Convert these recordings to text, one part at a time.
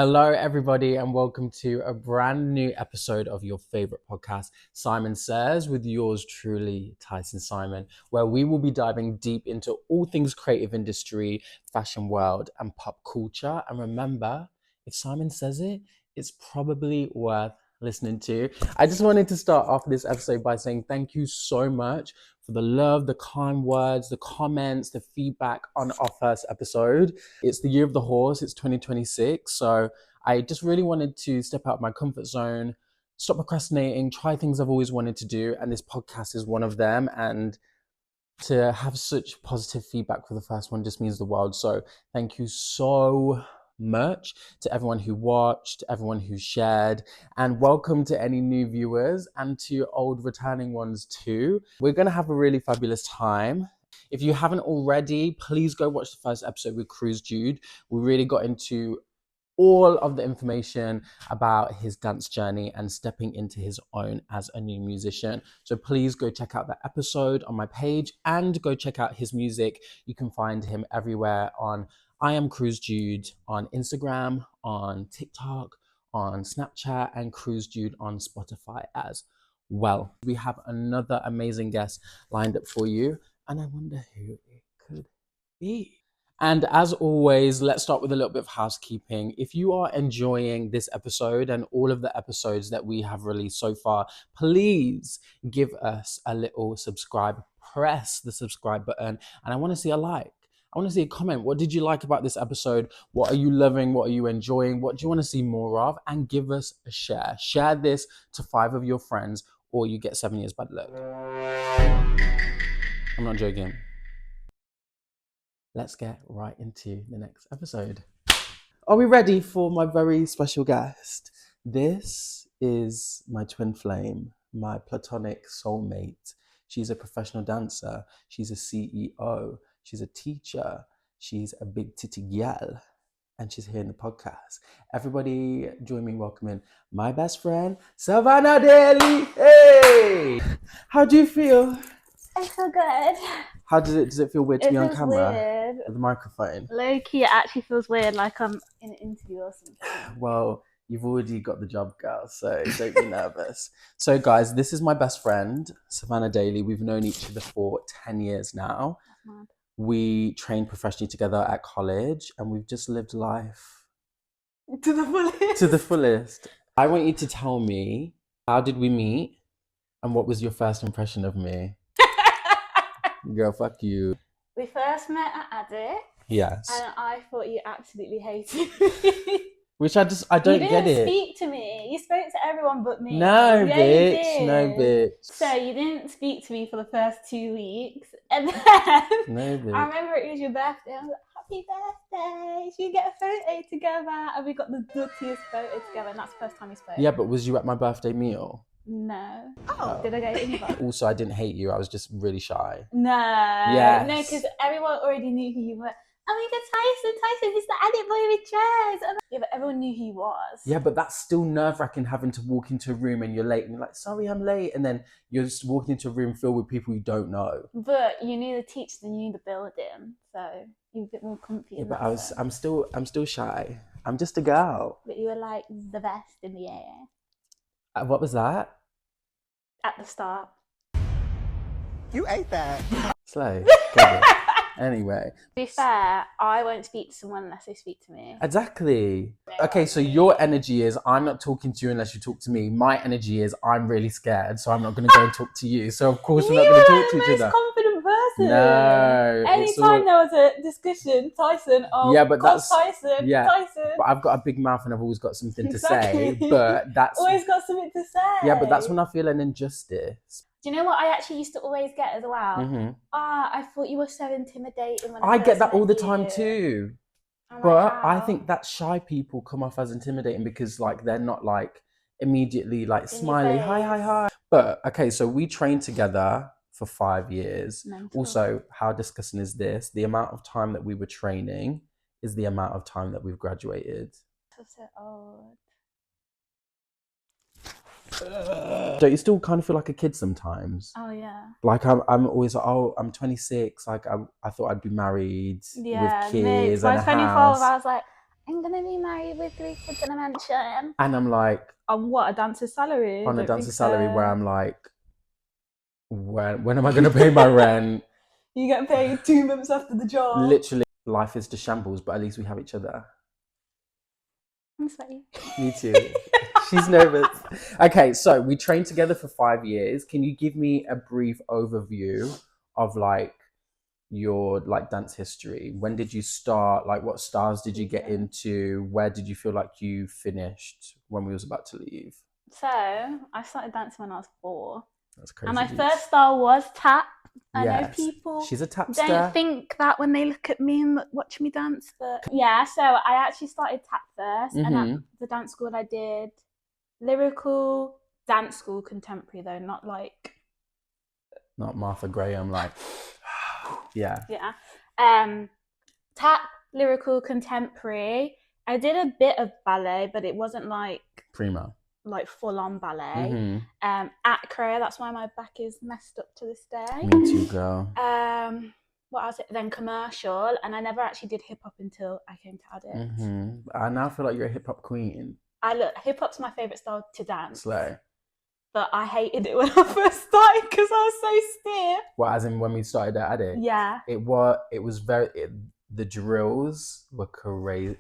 Hello, everybody, and welcome to a brand new episode of your favorite podcast, Simon Says, with yours truly, TYSON Simon, where we will be diving deep into all things creative industry, fashion world, and pop culture. And remember, if Simon says it, it's probably worth listening to. I just wanted to start off this episode by saying thank you so much for the love, the kind words, the comments, the feedback on our first episode. It's the year of the horse, it's 2026. So I just really wanted to step out of my comfort zone, stop procrastinating, try things I've always wanted to do. And this podcast is one of them. And to have such positive feedback for the first one just means the world. So thank you so much to everyone who watched, everyone who shared, and welcome to any new viewers and to old returning ones too. We're going to have a really fabulous time. If you haven't already, please go watch the first episode with Cruz Jude. We really got into all of the information about his dance journey and stepping into his own as a new musician. So please go check out that episode on my page and go check out his music. You can find him everywhere on I Am Cruz Jude on Instagram, on TikTok, on Snapchat, and Cruz Jude on Spotify as well. We have another amazing guest lined up for you, and I wonder who it could be. And as always, let's start with a little bit of housekeeping. If you are enjoying this episode and all of the episodes that we have released so far, please give us a little subscribe. Press the subscribe button. And I want to see a like. I want to see a comment. What did you like about this episode? What are you loving? What are you enjoying? What do you want to see more of? And give us a share. Share this to 5 of your friends or you get 7 years bad luck. I'm not joking. Let's get right into the next episode. Are we ready for my very special guest? This is my twin flame, my platonic soulmate. She's a professional dancer. She's a CEO. She's a teacher. She's a big titty gal. And she's here in the podcast. Everybody join me in welcoming my best friend, SAVANNAH DALY. Hey! How do you feel? I feel good. How does it feel weird to be on camera weird. with the microphone? Low key, it actually feels weird, like I'm in an interview or something. Well, you've already got the job, girl, so don't be nervous. So, guys, this is my best friend, SAVANNAH DALY. We've known each other for 10 years now. That's mad. We trained professionally together at college, and we've just lived life To the fullest. to the fullest. I want you to tell me, how did we meet, and what was your first impression of me? Girl, fuck you. We first met at Addict. Yes. And I thought you absolutely hated me. Which I don't get it. You didn't speak to me. You spoke to everyone but me. No, yeah, bitch. No, bitch. So you didn't speak to me for the first 2 weeks. And then No, bitch. I remember it was your birthday. I was like, happy birthday. Should we get a photo together? And we got the dirtiest photo together. And that's the first time we spoke. Yeah, but was you at my birthday meal? No. Oh. Did I get an invite? Also, I didn't hate you. I was just really shy. No. Yes. No, because everyone already knew who you were. Oh my God, Tyson is the Addict boy with dreads. Yeah, but everyone knew who he was. Yeah, but that's still nerve-wracking having to walk into a room and you're late and you're like, sorry, I'm late. And then you're just walking into a room filled with people you don't know. But you knew the teachers and you knew the building, so you were a bit more comfy. Yeah, but I'm still shy. I'm just a girl. But you were like the best in the air. What was that? At the start. You ate that. Slow. Anyway. To be fair, I won't speak to someone unless they speak to me. Exactly. Okay, so your energy is I'm not talking to you unless you talk to me. My energy is I'm really scared, so I'm not going to go and talk to you. So of course we're not going to talk to each other. You're the most confident person. No. Anytime there was a discussion, Tyson. Oh, yeah, but that's Tyson. Yeah, Tyson. but I've got a big mouth and I've always got something to Exactly. say. But that's always got something to say. Yeah, but that's when I feel an injustice. Do you know what I actually used to always get as well? Mm-hmm. I thought you were so intimidating when I get that all the met time you. too. I'm But like, I how? think that shy people come off as intimidating because like they're not like immediately like In your smiley, hi, hi, face. hi. But okay, so we trained together for 5 years. Mental. Also, how disgusting is this? The amount of time that we were training is the amount of time that we've graduated. That's so old. Don't you still kind of feel like a kid sometimes? Oh yeah. Like I'm always like, oh, I'm 26. Like I thought I'd be married Yeah. with kids By and a 24, house. I was like, I'm gonna be married with 3 kids in a mansion. And I'm like, On what, a dancer's salary? on a Don't dancer's think salary so. where I'm like, when am I going to pay my rent? You get paid 2 months after the job. Literally, life is just shambles, but at least we have each other. I'm sweaty. Me too. She's nervous. Okay, so we trained together for 5 years. Can you give me a brief overview of like your like dance history? When did you start? Like what stars did you get into? Where did you feel like you finished when we was about to leave? So I started dancing when I was 4. That's crazy. And my first style was tap. I know Yes. people She's a tap don't star. think that when they look at me and watch me dance, but yeah, so I actually started tap first, and at the dance school I did lyrical, dance school, contemporary though, not Martha Graham, like yeah. Tap, lyrical, contemporary. I did a bit of ballet, but it wasn't like primo, like full on ballet. Acro, that's why my back is messed up to this day. Me too, girl. What else? Then commercial, and I never actually did hip hop until I came to Addict. I now feel like you're a hip hop queen. Hip hop's my favorite style to dance. Slay. But I hated it when I first started because I was so stiff. Well, as in when we started at Addict. Yeah. It was the drills were crazy.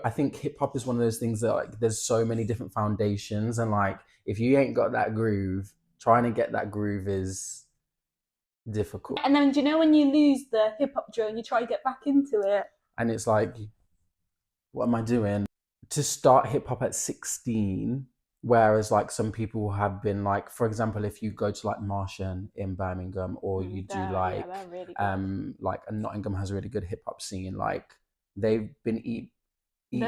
I think hip hop is one of those things that like there's so many different foundations, and like if you ain't got that groove, trying to get that groove is difficult. And then do you know when you lose the hip hop drill and you try to get back into it? And it's like, what am I doing? To start hip hop at 16, whereas like some people have been like, for example, if you go to like Martian in Birmingham, or you do like Nottingham has a really good hip hop scene. Like they've been eat,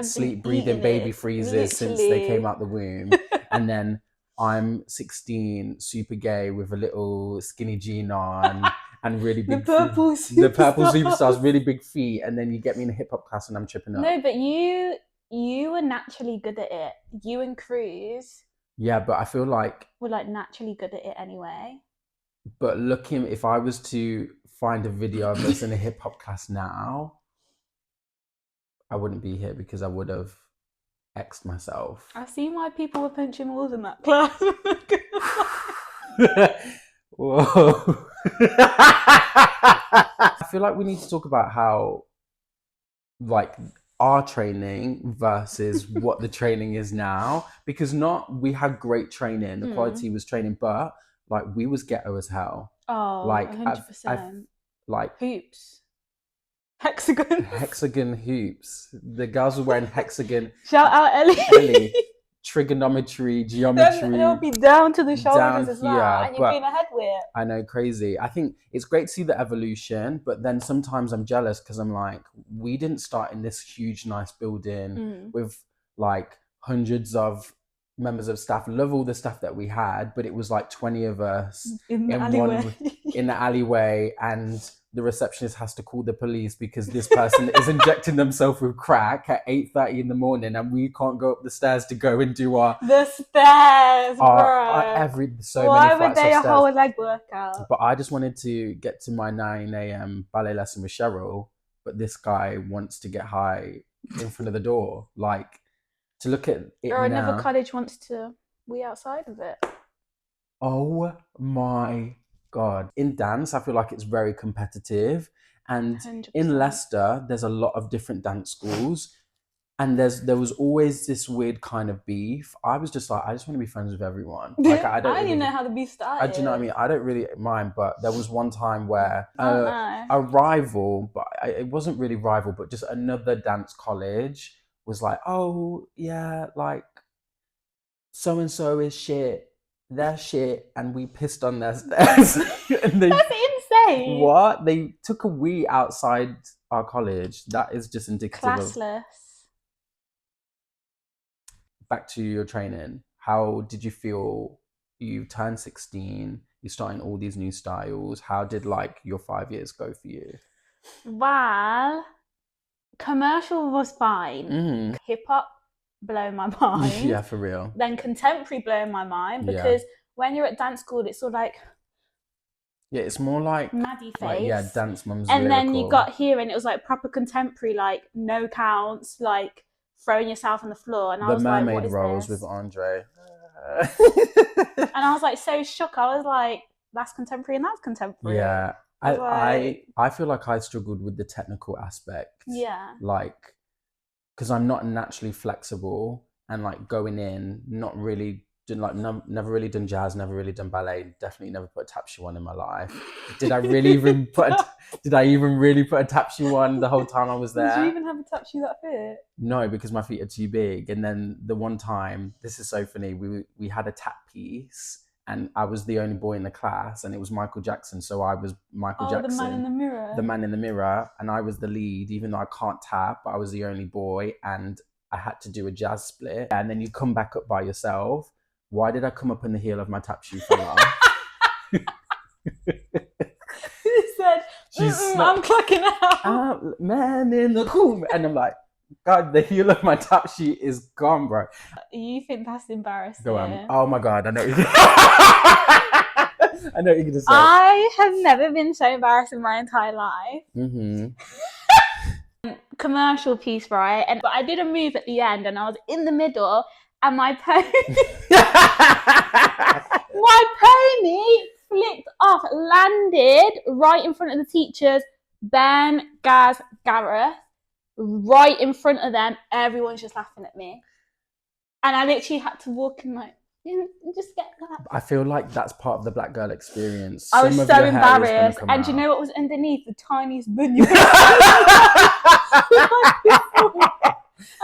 sleep, breathing baby freezes since they came out the womb. And then I'm 16, super gay with a little skinny jean on and really big the purple superstars, really big feet. And then you get me in a hip hop class and I'm tripping up. No, but you were naturally good at it. You and Cruz. Yeah, but I feel like we're like naturally good at it anyway. But if I was to find a video of us in a hip hop class now, I wouldn't be here because I would have X'd myself. I see why people were punching walls in that class. Whoa. I feel like we need to talk about how, like, our training versus what the training is now, because we had great training, the quality was training, but like we was ghetto as hell. Oh, like 100%. Like hoops. Hexagon hoops. The girls were wearing hexagon. Shout out Ellie. Trigonometry, geometry. They'll be down to the shoulders as well. And you're doing a head whip. I know, crazy. I think it's great to see the evolution, but then sometimes I'm jealous because I'm like, we didn't start in this huge, nice building with like hundreds of members of staff. Love all the stuff that we had, but it was like 20 of us in the alleyway, and the receptionist has to call the police because this person is injecting themselves with crack at 8:30 in the morning, and we can't go up the stairs to go and do the stairs, Why would they a whole leg workout? But I just wanted to get to my 9 a.m. ballet lesson with Cheryl, but this guy wants to get high in front of the door, like to look at it. Or another college wants to be outside of it. Oh my God. In dance, I feel like it's very competitive. And 100%. In Leicester, there's a lot of different dance schools. And there was always this weird kind of beef. I was just like, I just want to be friends with everyone. Like I don't even know how the beef started. Do you know what I mean? I don't really mind, but there was one time where a rival, but it wasn't really rival, but just another dance college was like, oh yeah, like so-and-so is shit. They're shit, and we pissed on their stairs. And that's insane. What? They took a wee outside our college. That is just indicative classless. Back to your training. How did you feel? You turned 16. You're starting all these new styles. How did like your 5 years go for you? Well, commercial was fine. Hip hop, blow my mind. Yeah, for real. Then contemporary, blow my mind, because when you're at dance school, it's sort of like Yeah, it's more like Maddie face. Like, yeah, Dance Mum's and lyrical. then you got here and it was like proper contemporary, like no counts, like throwing yourself on the floor. And I was like, what is Rolls this? with Andre. And I was like so shocked. I was like, that's contemporary and that's contemporary. Yeah. I feel like I struggled with the technical aspect. Yeah. Like, because I'm not naturally flexible, and like going in, not really done, like never really done jazz, never really done ballet, definitely never put a tap shoe on in my life. Did I really even did I even really put a tap shoe on the whole time I was there? Did you even have a tap shoe that fit? No, because my feet are too big. And then the one time, this is so funny, we had a tap piece and I was the only boy in the class and it was Michael Jackson. So I was Michael Jackson. The man in the mirror. The man in the mirror. And I was the lead, even though I can't tap, but I was the only boy and I had to do a jazz split. And then you come back up by yourself. Why did I come up in the heel of my tap shoe for love? He said, I'm clocking out. Man in the room. And I'm like, God, the heel of my tap shoe is gone, bro. You think that's embarrassing? Go on. Oh my God, I know what you're I know what you're going to say. I have never been so embarrassed in my entire life. Commercial piece, right? But I did a move at the end and I was in the middle and my pony flipped off, landed right in front of the teachers, Ben, Gaz, Gareth, right in front of them. Everyone's just laughing at me. And I literally had to walk in like, just get that. I feel like that's part of the black girl experience. I was so embarrassed. And do you know what was underneath? The tiniest bunion.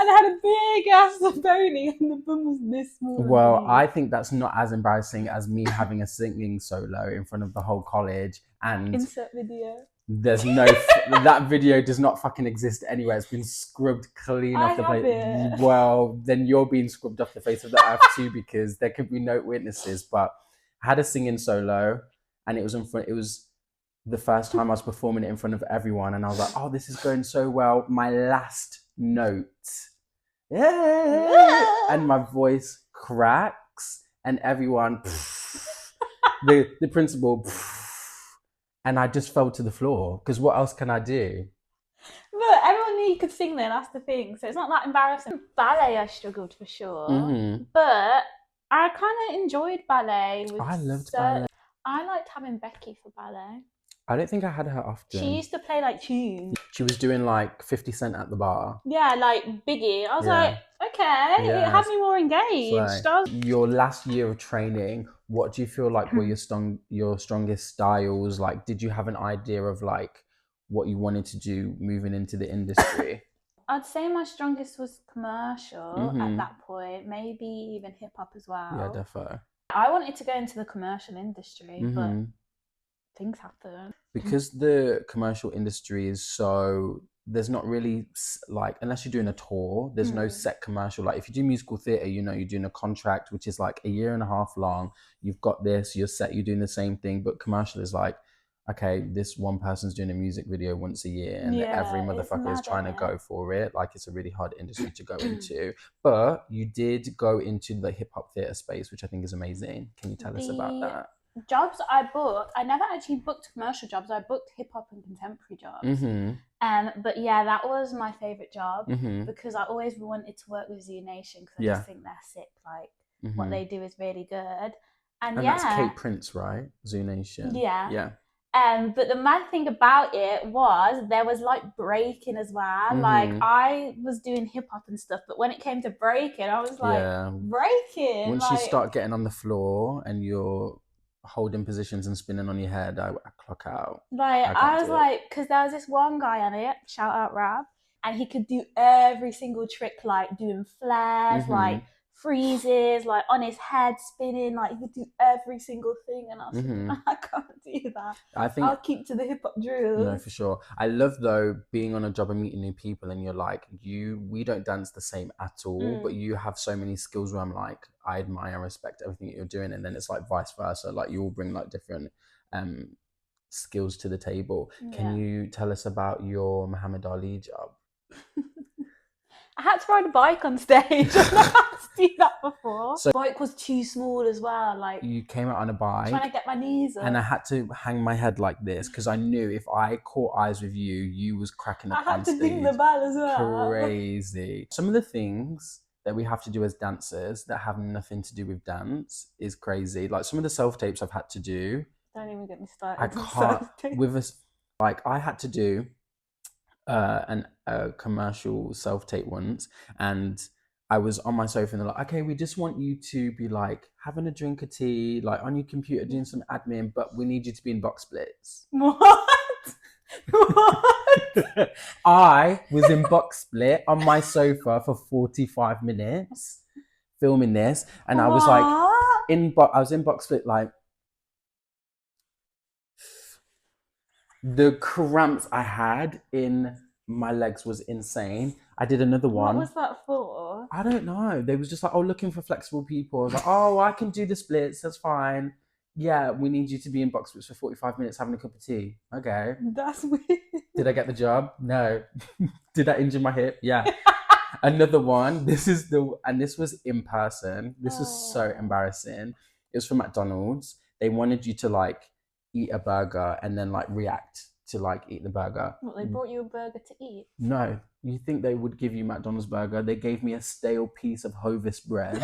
And I had a big ass pony and the bum was this small. Well, I think that's not as embarrassing as me having a singing solo in front of the whole college. And insert video. There's no that video does not fucking exist anywhere. It's been scrubbed clean off the face. Well, then you're being scrubbed off the face of the earth too, because there could be no witnesses. But I had a singing solo, and it was in front. It was the first time I was performing it in front of everyone, and I was like, "Oh, this is going so well." My last note, yeah, and my voice cracks, and everyone, the principal. And I just fell to the floor because what else can I do? But everyone knew you could sing there, that's the thing. So it's not that embarrassing. Ballet, I struggled for sure. But I kind of enjoyed ballet. I loved ballet. I liked having Becky for ballet. I don't think I had her often. She used to play like tunes. She was doing like 50 Cent at the bar. Yeah, like Biggie. I was like, okay, it had me more engaged. Your last year of training, what do you feel like were your strongest styles? Like, did you have an idea of like what you wanted to do moving into the industry? I'd say my strongest was commercial at that point, maybe even hip hop as well. Yeah, defo. I wanted to go into the commercial industry, but things happen. Because the commercial industry is so, there's not really like, unless you're doing a tour, there's no set commercial. Like if you do musical theatre, you know, you're doing a contract, which is like a year and a half long. You've got this, you're set, you're doing the same thing. But commercial is like, okay, this one person's doing a music video once a year and every motherfucker is trying to go for it. Like it's a really hard industry to go into. But you did go into the hip hop theatre space, which I think is amazing. Can you tell us about that? Jobs I booked, I never actually booked commercial jobs. I booked hip hop and contemporary jobs. But yeah, that was my favorite job because I always wanted to work with Z Nation because I just think they're sick. Like what they do is really good. And that's Kate Prince, right? Z Nation. Yeah. But the mad thing about it was there was like breaking as well. Like I was doing hip hop and stuff, but when it came to breaking, I was like, breaking. Once you start getting on the floor and you're holding positions and spinning on your head, I clock out. Like I was like, because there was this one guy on it, shout out Rab, and he could do every single trick, like doing flares, like freezes, like on his head spinning, like he could do every single thing. And I was like, I can't do that. I think I'll keep to the hip hop drills. No, for sure. I love though being on a job and meeting new people, and you're like, we don't dance the same at all, but you have so many skills where I'm like, I admire and respect everything that you're doing, and then it's like vice versa. Like you all bring like different skills to the table. Can you tell us about your Muhammad Ali job? I had to ride a bike on stage. I've never had to do that before. So- The bike was too small as well. Like, You came out on a bike. trying to get my knees up. And I had to hang my head like this because I knew if I caught eyes with you, you was cracking up I on had to stage. ding the bell as well. Crazy. Some of the things that we have to do as dancers that have nothing to do with dance is crazy. Like some of the self-tapes I've had to do. Don't even get me started. I can't. With us, like I had to do a commercial self-tape once, and I was on my sofa and they're like, okay, we just want you to be like having a drink of tea, like on your computer doing some admin, but we need you to be in box splits. What? What? I was in box split on my sofa for 45 minutes filming this, and I was like I was in box split, like the cramps I had in my legs was insane. I did another one. What was that for? I don't know. They was just like, oh, looking for flexible people. I was like, oh, I can do the splits. That's fine. Yeah, we need you to be in box splits for 45 minutes having a cup of tea. Okay. That's weird. Did I get the job? No. Did I injure my hip? Yeah. Another one. This was in person. This was so embarrassing. It was for McDonald's. They wanted you to like eat a burger and then like react to like eat the burger. What, they brought you a burger to eat? No. You think they would give you McDonald's burger? They gave me a stale piece of Hovis bread.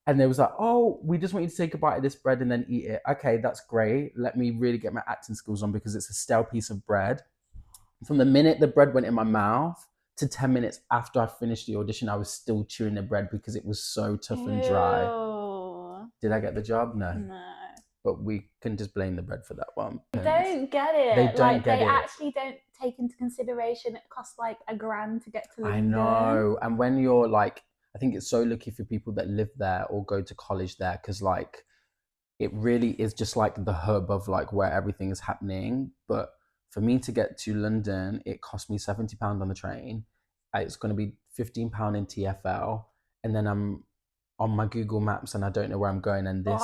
And they was like, oh, we just want you to take a bite of this bread and then eat it. Okay, that's great. Let me really get my acting skills on because it's a stale piece of bread. From the minute the bread went in my mouth to 10 minutes after I finished the audition, I was still chewing the bread because it was so tough and dry. Ew. Did I get the job? No. No. But we can just blame the bread for that one. They don't get it. They don't get it. They actually don't take into consideration it costs like $1,000 to get to London. I know. And when you're like, I think it's so lucky for people that live there or go to college there because like it really is just like the hub of like where everything is happening. But for me to get to London, it cost me £70 on the train. It's going to be £15 in TfL, and then I'm on my Google Maps and I don't know where I'm going. And this,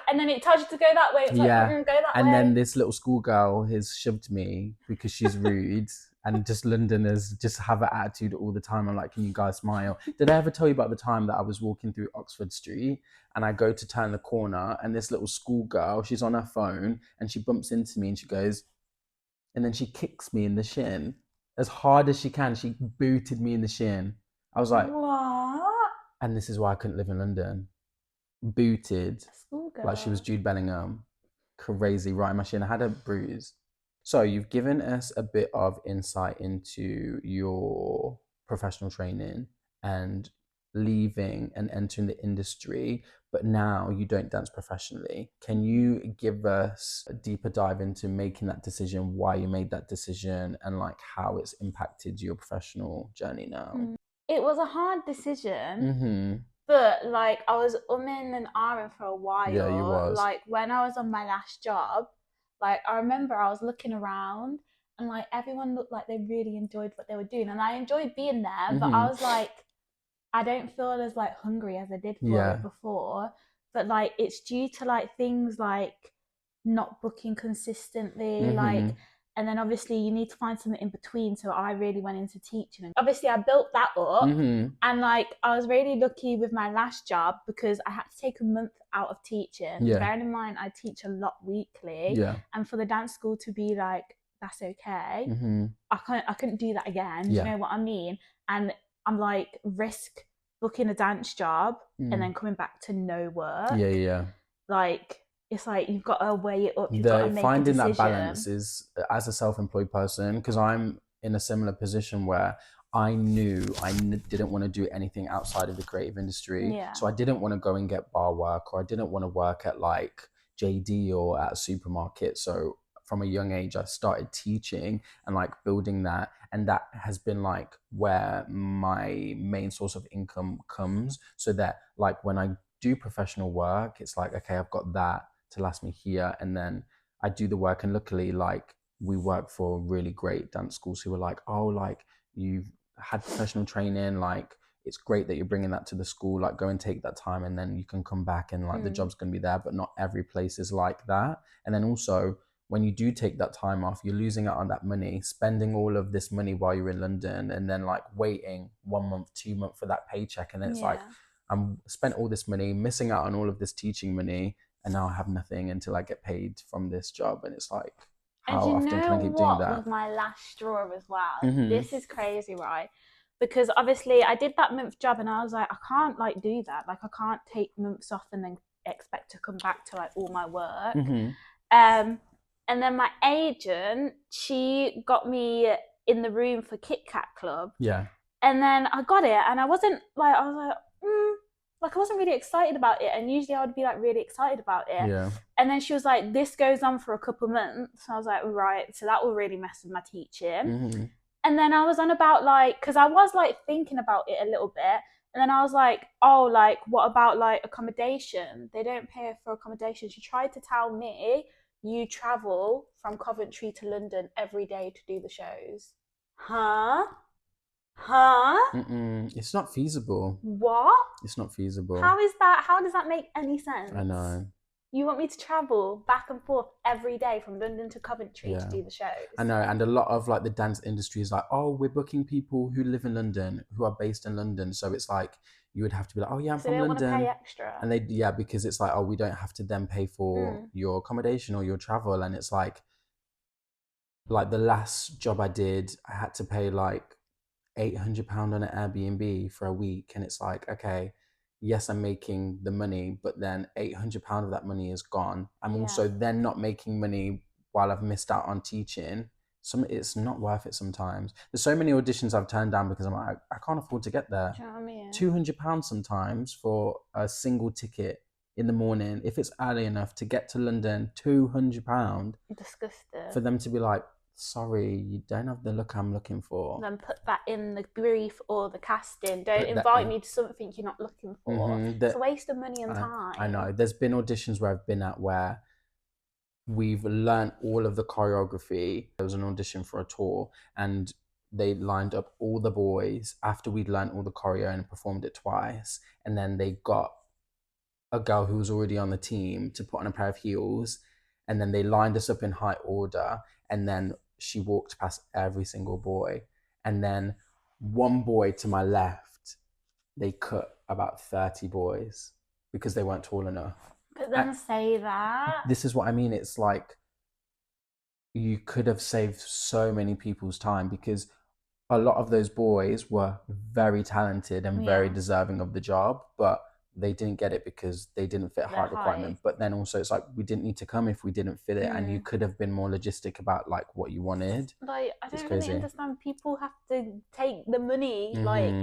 and then it tells you to go that way. It's like, yeah, go that and way. then this little schoolgirl has shoved me because she's rude. And just Londoners just have an attitude all the time. I'm like, can you guys smile? Did I ever tell you about the time that I was walking through Oxford Street and I go to turn the corner and this little schoolgirl, she's on her phone and she bumps into me and she goes, and then she kicks me in the shin as hard as she can. She booted me in the shin. I was like, what? And this is why I couldn't live in London. Booted. Schoolgirl. Like she was Jude Bellingham. Crazy, right in my shin. I had a bruise. So you've given us a bit of insight into your professional training and leaving and entering the industry, but now you don't dance professionally. Can you give us a deeper dive into making that decision, why you made that decision, and like how it's impacted your professional journey now? It was a hard decision, but like I was umming and ahhing for a while. Yeah, you was. Like when I was on my last job, like I remember I was looking around and like everyone looked like they really enjoyed what they were doing, and I enjoyed being there, but I was like, I don't feel as like hungry as I did for it before. But like it's due to like things like not booking consistently, like, and then obviously you need to find something in between. So I really went into teaching, and obviously I built that up, and like I was really lucky with my last job because I had to take a month out of teaching. Bearing in mind I teach a lot weekly, and for the dance school to be like, that's okay, I couldn't do that again. Do you know what I mean? And I'm like, risk booking a dance job and then coming back to no work. Like it's like you've got to weigh it up. You've got to make finding a that decision. balance is, as a self-employed person, because I'm in a similar position where I knew I didn't want to do anything outside of the creative industry. So I didn't want to go and get bar work, or I didn't want to work at like JD or at a supermarket. So from a young age, I started teaching and like building that. And that has been like where my main source of income comes. So that like when I do professional work, it's like, okay, I've got that to last me here. And then I do the work. And luckily, like we work for really great dance schools who are like, oh, like you've had professional training, like it's great that you're bringing that to the school, like go and take that time and then you can come back and like the job's going to be there. But not every place is like that. And then also when you do take that time off, you're losing out on that money, spending all of this money while you're in London, and then like waiting 1 month, 2 months for that paycheck. And then it's like, I'm spent all this money, missing out on all of this teaching money, and now I have nothing until I get paid from this job. And it's like, how often can I keep doing that? Was my last straw as well? This is crazy, right? Because obviously I did that month job and I was like, I can't like do that. Like I can't take months off and then expect to come back to like all my work. And then my agent, she got me in the room for Kit Kat Club. Yeah. And then I got it and I was like, I wasn't really excited about it. And usually I would be like really excited about it. Yeah. And then she was like, this goes on for a couple months. And I was like, right, so that will really mess with my teaching. And then I was on about like, because I was like thinking about it a little bit. And then I was like, oh, like, what about like accommodation? They don't pay for accommodation. She tried to tell me, you travel from Coventry to London every day to do the shows. Huh? It's not feasible. What? It's not feasible. How is that? How does that make any sense? I know. You want me to travel back and forth every day from London to Coventry to do the shows? I know, and a lot of like the dance industry is like, oh, we're booking people who live in London, who are based in London. So it's like, you would have to be like, oh yeah, I'm from London. So they don't want to pay extra. And they, because it's like, oh, we don't have to then pay for your accommodation or your travel. And it's like the last job I did, I had to pay like £800 on an Airbnb for a week. And it's like, okay, yes, I'm making the money, but then £800 of that money is gone. I'm also then not making money while I've missed out on teaching. It's not worth it sometimes. There's so many auditions I've turned down because I'm like, I can't afford to get there. Do you know what I mean? £200 sometimes for a single ticket in the morning, if it's early enough to get to London, £200. Disgusting. For them to be like, sorry, you don't have the look I'm looking for. Then put that in the brief or the casting. Don't invite me to something you're not looking for. It's a waste of money and time. I know. There's been auditions where I've been at where we've learned all of the choreography. There was an audition for a tour and they lined up all the boys after we'd learned all the choreo and performed it twice. And then they got a girl who was already on the team to put on a pair of heels. And then they lined us up in high order. And then she walked past every single boy. And then one boy to my left, they cut about 30 boys because they weren't tall enough. But then say that. This is what I mean. It's like you could have saved so many people's time because a lot of those boys were very talented and very deserving of the job, but they didn't get it because they didn't fit height requirement. But then also it's like we didn't need to come if we didn't fit it, and you could have been more logistic about like what you wanted. Like I don't really understand. People have to take the money. Like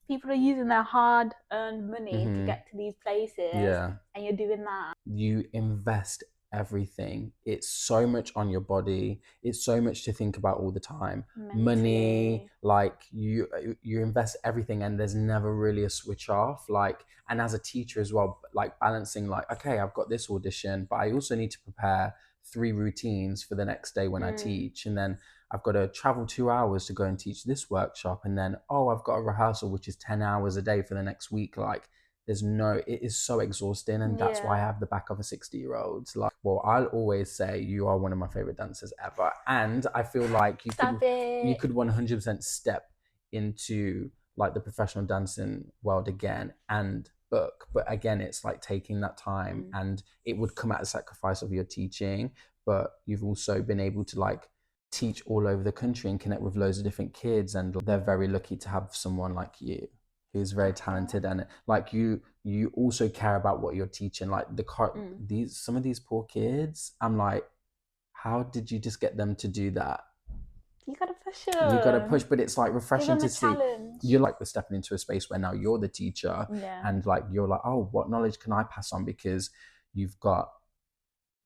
people are using their hard-earned money to get to these places. Yeah, and you're doing that. You invest everything. It's so much on your body. It's so much to think about all the time. Mentally. Money, like you invest everything, and there's never really a switch off. Like, and as a teacher as well, like balancing, like, okay, I've got this audition, but I also need to prepare 3 routines for the next day when I teach, and then I've got to travel 2 hours to go and teach this workshop, and then I've got a rehearsal which is 10 hours a day for the next week. Like, it is so exhausting, and that's why I have the back of a 60-year-old. Like, well, I'll always say you are one of my favorite dancers ever, and I feel like you could 100% step into like the professional dancing world again and book, but again, it's like taking that time, and it would come at a sacrifice of your teaching, but you've also been able to like teach all over the country and connect with loads of different kids, and they're very lucky to have someone like you who's very talented, and like you also care about what you're teaching. Like some of these poor kids, I'm like, how did you just get them to do that? You gotta push them. You gotta push, but it's like refreshing to see. Challenge. You're like stepping into a space where now you're the teacher, and like you're like, oh, what knowledge can I pass on? Because you've got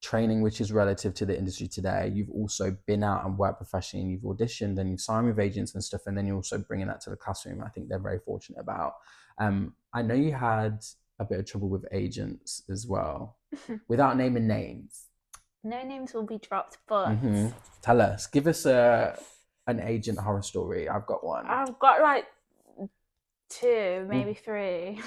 training which is relative to the industry today. You've also been out and worked professionally, and you've auditioned and you've signed with agents and stuff, and then you're also bringing that to the classroom. I think they're very fortunate about. I know you had a bit of trouble with agents as well, without naming names. No names will be dropped, but tell us, give us an agent horror story. I've got one. I've got like 2, maybe 3.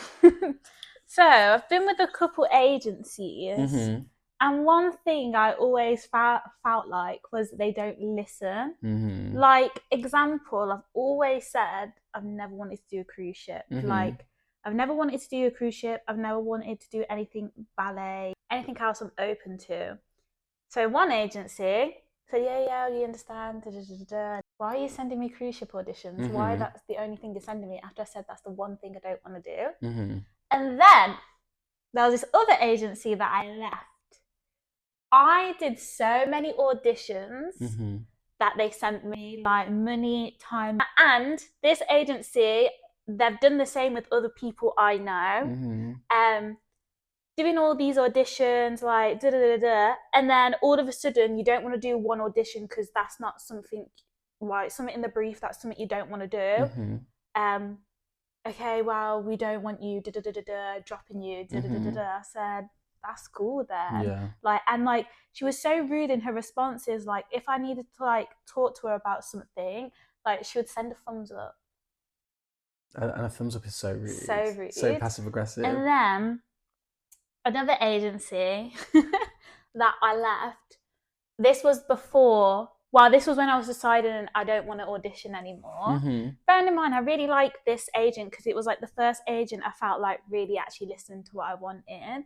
So I've been with a couple agencies, And one thing I always felt like was they don't listen. Mm-hmm. Like, example, I've always said I've never wanted to do a cruise ship. Mm-hmm. Like, I've never wanted to do a cruise ship. I've never wanted to do anything ballet, anything else I'm open to. So one agency said, yeah, you understand. Da, da, da, da. Why are you sending me cruise ship auditions? Mm-hmm. Why that's the only thing you're sending me after I said that's the one thing I don't want to do? Mm-hmm. And then there was this other agency that I left. I did so many auditions Mm-hmm. that they sent me like money, time. And this agency, they've done the same with other people I know. Mm-hmm. Doing all these auditions, like da da da da, and then all of a sudden you don't want to do one audition because that's not something, like something in the brief, that's something you don't want to do. Mm-hmm. Okay, well, we don't want you da da da da da, dropping you da da da da da. I said, that's cool then. Yeah. Like, and like she was so rude in her responses. Like, if I needed to like talk to her about something, like she would send a thumbs up. And a thumbs up is so rude. So rude. So passive aggressive. And then another agency that I left, this was before, well, this was when I was deciding I don't want to audition anymore. Mm-hmm. Bearing in mind, I really liked this agent because it was like the first agent I felt like really actually listened to what I wanted.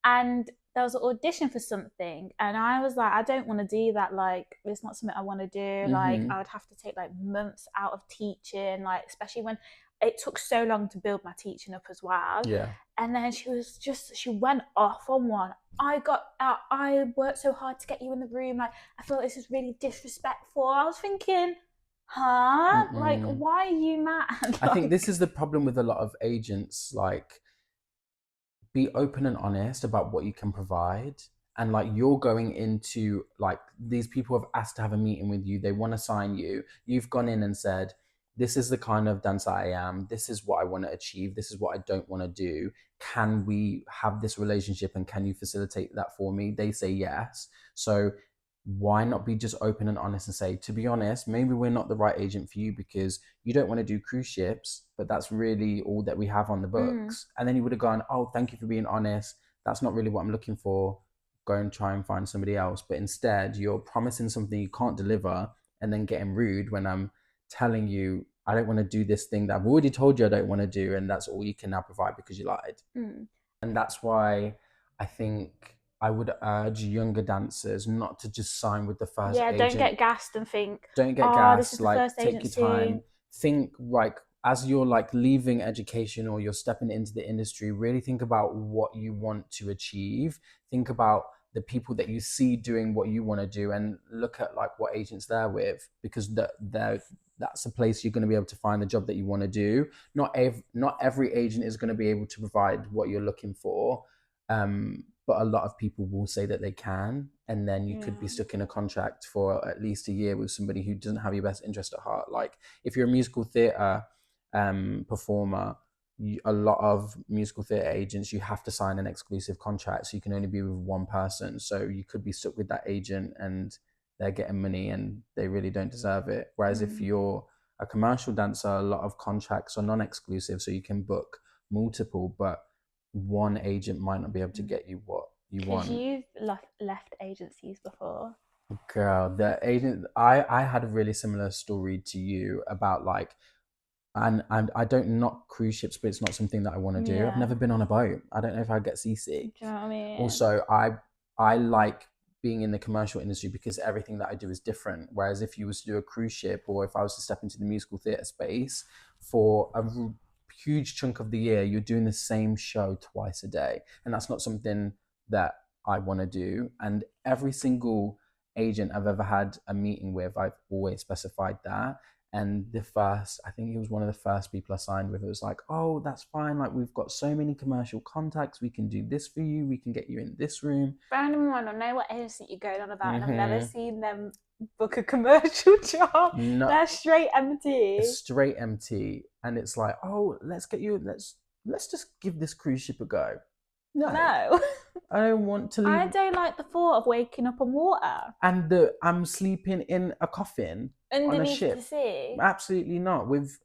And there was an audition for something and I was like, I don't want to do that. Like, it's not something I want to do. Mm-hmm. Like, I would have to take like months out of teaching, like, especially when it took so long to build my teaching up as well. Yeah. And then she went off on one. I worked so hard to get you in the room. Like, I feel like this is really disrespectful. I was thinking, huh? Mm-mm. Like, why are you mad? I think this is the problem with a lot of agents. Like, be open and honest about what you can provide. And like, you're going into, like, these people have asked to have a meeting with you. They want to sign you. You've gone in and said, this is the kind of dancer I am. This is what I want to achieve. This is what I don't want to do. Can we have this relationship and can you facilitate that for me? They say yes. So why not be just open and honest and say, to be honest, maybe we're not the right agent for you because you don't want to do cruise ships, but that's really all that we have on the books. And then you would have gone, oh, thank you for being honest. That's not really what I'm looking for. Go and try and find somebody else. But instead, you're promising something you can't deliver and then getting rude when I'm telling you I don't want to do this thing that I've already told you I don't want to do, and that's all you can now provide because you lied. And that's why I think I would urge younger dancers not to just sign with the first agent. Don't get gassed and think, don't get gassed. This is the like, first take agency. your time. Think, like, as you're like leaving education or you're stepping into the industry, really think about what you want to achieve. Think about the people that you see doing what you want to do and look at like what agents they're with, because that's a place you're going to be able to find the job that you want to do. Not every agent is going to be able to provide what you're looking for, but a lot of people will say that they can, and then you could be stuck in a contract for at least a year with somebody who doesn't have your best interest at heart. Like, if you're a musical theatre performer, a lot of musical theatre agents, you have to sign an exclusive contract, so you can only be with one person. So you could be stuck with that agent and they're getting money and they really don't deserve it. Whereas if you're a commercial dancer, a lot of contracts are non-exclusive, so you can book multiple, but one agent might not be able to get you what you want. Because you've left agencies before. Girl, the agent, I had a really similar story to you about like, and I don't knock cruise ships, but it's not something that I want to do. I've never been on a boat. I don't know if I'd get seasick. Do you know what I mean? Also, I like being in the commercial industry because everything that I do is different. Whereas if you was to do a cruise ship, or if I was to step into the musical theatre space for a huge chunk of the year, you're doing the same show twice a day. And that's not something that I want to do. And every single agent I've ever had a meeting with, I've always specified that. And I think he was one of the first people I signed with. It was like, oh, that's fine. Like, we've got so many commercial contacts. We can do this for you. We can get you in this room. Bearing in mind, I know what agency you're going on about, and I've never seen them book a commercial job. No, they're straight empty. Straight empty. And it's like, oh, let's just give this cruise ship a go. No. I don't want to leave. I don't like the thought of waking up on water. And I'm sleeping in a coffin underneath on a ship. The sea. Absolutely not. With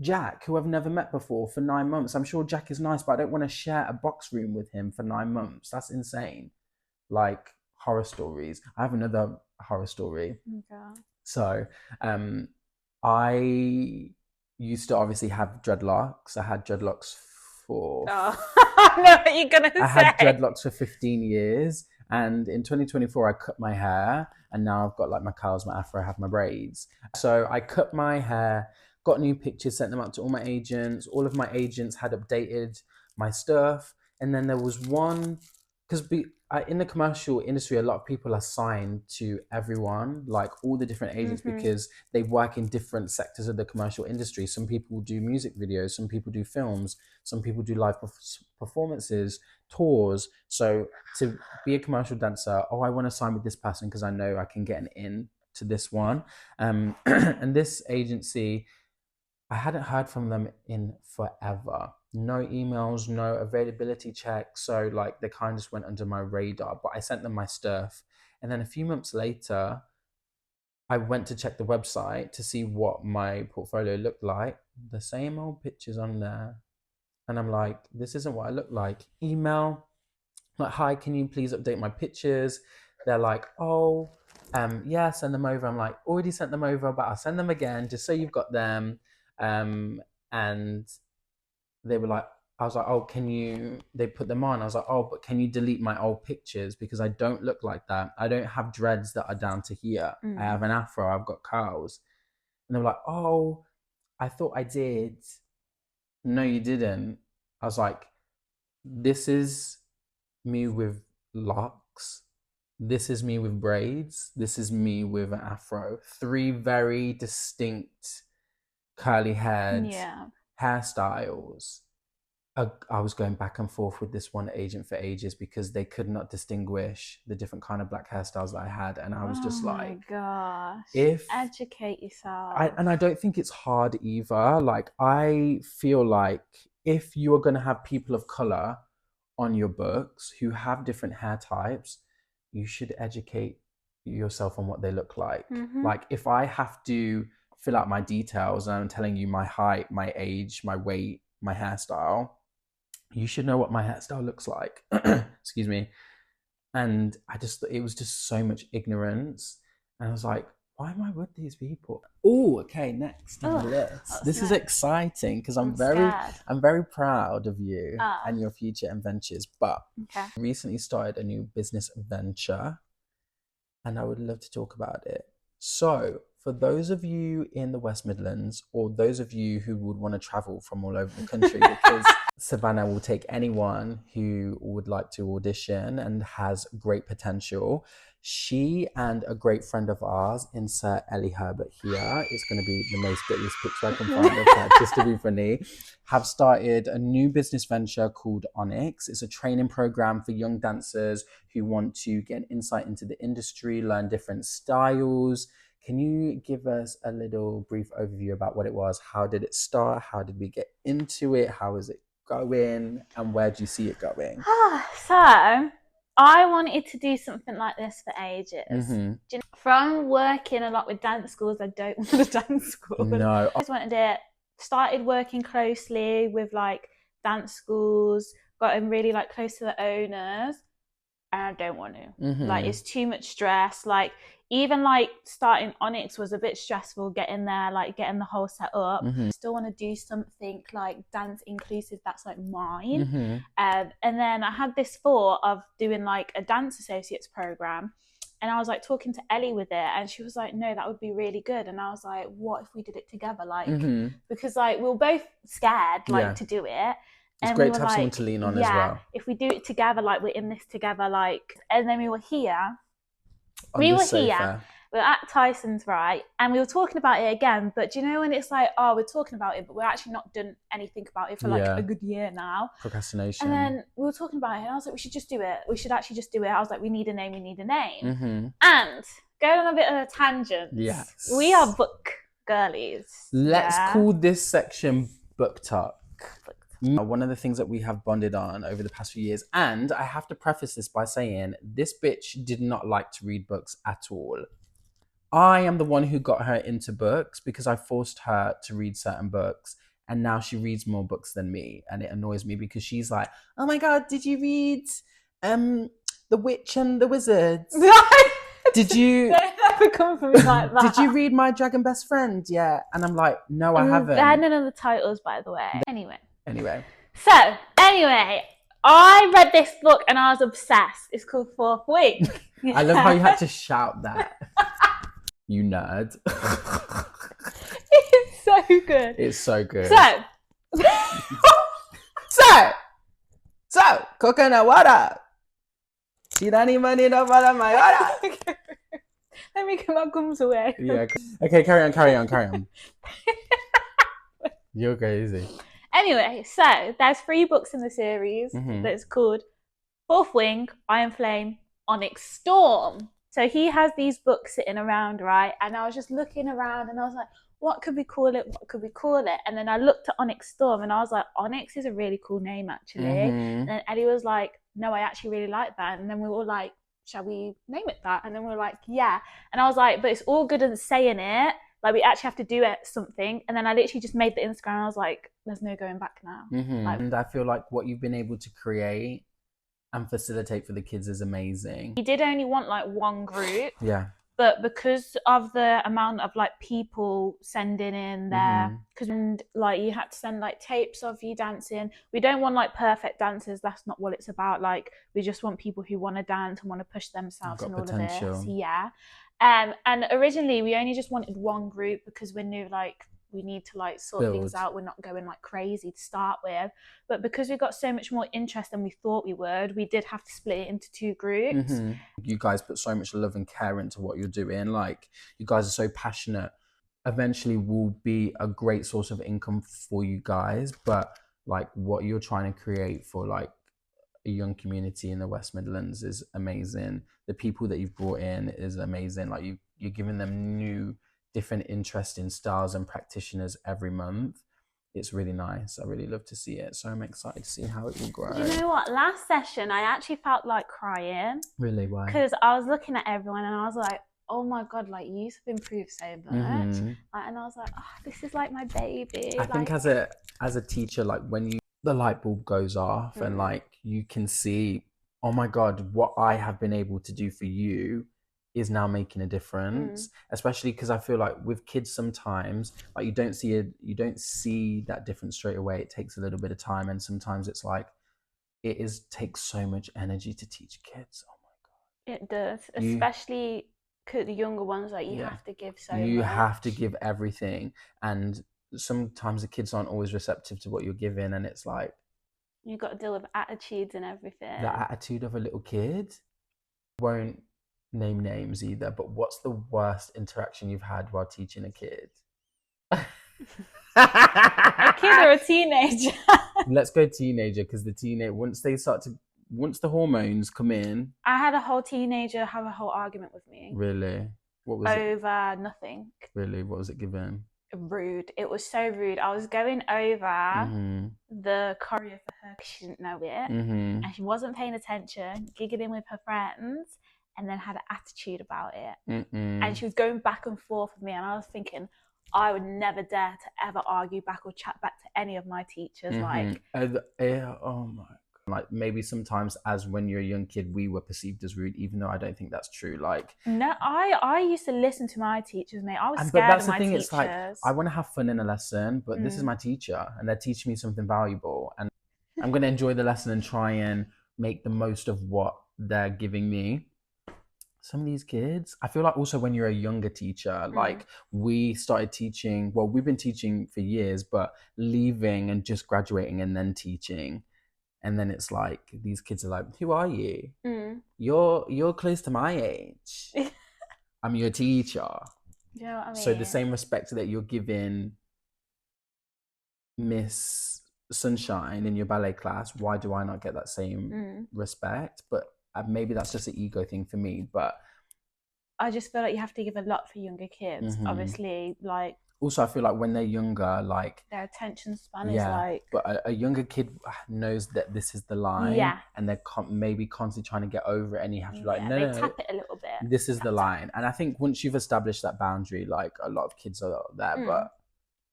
Jack, who I've never met before, for 9 months. I'm sure Jack is nice, but I don't want to share a box room with him for 9 months. That's insane. like horror stories. I have another horror story. Okay. So, I used to obviously have dreadlocks. I had dreadlocks for Oh, I know what you're gonna I say. had dreadlocks for 15 years, and in 2024 I cut my hair, and now I've got like my curls, my afro, I have my braids. So I cut my hair, got new pictures, sent them out to all my agents. All of my agents had updated my stuff, and then there was one because in the commercial industry, a lot of people are signed to everyone, like all the different agents, because they work in different sectors of the commercial industry. Some people do music videos, some people do films, some people do live performances, tours. So to be a commercial dancer, oh, I want to sign with this person because I know I can get an in to this one. And this agency, I hadn't heard from them in forever. No emails, no availability checks. So like they kind of just went under my radar, but I sent them my stuff. And then a few months later, I went to check the website to see what my portfolio looked like. The same old pictures on there. And I'm like, this isn't what I look like. Email, like, hi, can you please update my pictures? They're like, oh, yeah, send them over. I'm like, already sent them over, but I'll send them again just so you've got them. And they were like, I was like, oh, they put them on. I was like, oh, but can you delete my old pictures? Because I don't look like that. I don't have dreads that are down to here. I have an afro, I've got curls. And they were like, oh, I thought I did. No, you didn't. I was like, this is me with locks. This is me with braids. This is me with an afro. 3 very distinct curly heads, hairstyles. I was going back and forth with this one agent for ages because they could not distinguish the different kind of black hairstyles that I had, and I was just like, "Oh my gosh, if educate yourself." And I don't think it's hard either. Like I feel like if you are going to have people of color on your books who have different hair types, you should educate yourself on what they look like. Like if I have to fill out my details and I'm telling you my height, my age, my weight, my hairstyle, you should know what my hairstyle looks like. Excuse me. And it was just so much ignorance. And I was like, why am I with these people? Oh, okay, next on the list. This is exciting because I'm very proud of you and your future adventures. But I recently started a new business venture and I would love to talk about it. So for those of you in the West Midlands, or those of you who would want to travel from all over the country, because Savannah will take anyone who would like to audition and has great potential. She and a great friend of ours, insert Ellie Herbert here, it's going to be the most bitliest picture I can find of her, just to be funny, have started a new business venture called ONYX. It's a training program for young dancers who want to get insight into the industry, learn different styles. Can you give us a little brief overview about what it was? How did it start? How did we get into it? How is it going? And where do you see it going? So I wanted to do something like this for ages. From working a lot with dance schools, I don't want a dance school. No. I just wanted it. Started working closely with like dance schools, gotten really like close to the owners, and I don't want to. Like it's too much stress. Like even like starting ONYX was a bit stressful, getting there, like getting the whole set up. Still want to do something like dance inclusive that's like mine. And then I had this thought of doing like a dance associates program. And I was like talking to Ellie with it, and she was like, no, that would be really good. And I was like, what if we did it together? Like, because like we were both scared like to do it. It's great to have someone to lean on as well. If we do it together, like we're in this together, like, and then we were here. We were at Tyson's, right? And we were talking about it again, but do you know when it's like, oh, we're talking about it, but we're actually not done anything about it for like a good year now. Procrastination. And then we were talking about it, and I was like, we should just do it. We should actually just do it. I was like, we need a name. And going on a bit of a tangent. Yes. We are book girlies. Let's call this section Book Talk. One of the things that we have bonded on over the past few years, and I have to preface this by saying this bitch did not like to read books at all. I am the one who got her into books because I forced her to read certain books, and now she reads more books than me, and it annoys me because she's like, oh my god, did you read The Witch and the Wizards. Did you? They never come from me like that. Did you read My Dragon Best Friend? Yeah. And I'm like, no, I haven't. They're none of the titles, by the way. Anyway. So, I read this book and I was obsessed. It's called Fourth Wing. I love how you had to shout that. You nerd. It's so good. It's so good. So, coconut water. Tirani money no para my water. Let me get my gums away. Yeah. Okay, carry on. You're crazy. Anyway, so there's 3 books in the series that's called Fourth Wing, Iron Flame, ONYX Storm. So he has these books sitting around, right? And I was just looking around and I was like, what could we call it? And then I looked at ONYX Storm and I was like, ONYX is a really cool name, actually. And then Eddie was like, no, I actually really like that. And then we were all like, shall we name it that? And then we were like, yeah. And I was like, but it's all good at saying it. Like, we actually have to do something. And then I literally just made the Instagram and I was like, there's no going back now. Like, and I feel like what you've been able to create and facilitate for the kids is amazing. He did only want like 1 group. Yeah. But because of the amount of like people sending in there, because like you had to send like tapes of you dancing. We don't want like perfect dancers. That's not what it's about. Like, we just want people who want to dance and want to push themselves in all potential. of this. Yeah. And originally we only just wanted 1 group because we knew like we need to like sort things out. We're not going like crazy to start with. But because we got so much more interest than we thought we would, we did have to split it into 2 groups. You guys put so much love and care into what you're doing. Like, you guys are so passionate. Eventually will be a great source of income for you guys. But like, what you're trying to create for like a young community in the West Midlands is amazing. The people that you've brought in is amazing. Like, you're giving them new, different interesting styles and practitioners every month. It's really nice. I really love to see it. So I'm excited to see how it will grow. You know what? Last session, I actually felt like crying. Really? Why? Because I was looking at everyone and I was like, oh my God, like, you've improved so much. And I was like, oh, this is like my baby. I think as a teacher, like, when the light bulb goes off and like you can see, oh my God, what I have been able to do for you is now making a difference. Especially because I feel like with kids sometimes, like, you don't see that difference straight away. It takes a little bit of time, and sometimes it's like takes so much energy to teach kids. Oh my God, it does. Especially the younger ones, like, you have to give so much. You have to give everything, and sometimes the kids aren't always receptive to what you're giving, and it's like you've got to deal with attitudes and everything. The attitude of a little kid. Won't name names either, but what's the worst interaction you've had while teaching a kid? A kid or a teenager? Let's go teenager, because once the hormones come in. I had a whole teenager have a whole argument with me. Really? What was it? Over nothing. Really? What was it given? Rude. It was so rude. I was going over the choreo for her because she didn't know it, and she wasn't paying attention, giggling with her friends, and then had an attitude about it. And she was going back and forth with me, and I was thinking, I would never dare to ever argue back or chat back to any of my teachers. Like, oh my God. Like, maybe sometimes as when you're a young kid, we were perceived as rude, even though I don't think that's true. Like, no, I used to listen to my teachers, mate. I was scared of my teachers. It's like, I want to have fun in a lesson, but this is my teacher and they're teaching me something valuable, and I'm going to enjoy the lesson and try and make the most of what they're giving me. Some of these kids, I feel like also when you're a younger teacher, like, we started teaching, well, we've been teaching for years, but leaving and just graduating and then teaching. And then it's like, these kids are like, who are you? You're close to my age. I'm your teacher. Do you know what I mean? So the same respect that you're giving Miss Sunshine in your ballet class, why do I not get that same respect? But maybe that's just an ego thing for me. But I just feel like you have to give a lot for younger kids. Obviously, like, also I feel like when they're younger, like, their attention span is like, but a younger kid knows that this is the line, and they're maybe constantly trying to get over it, and you have to be like, no, tap it a little bit. This is the line. And I think once you've established that boundary, like, a lot of kids are there. But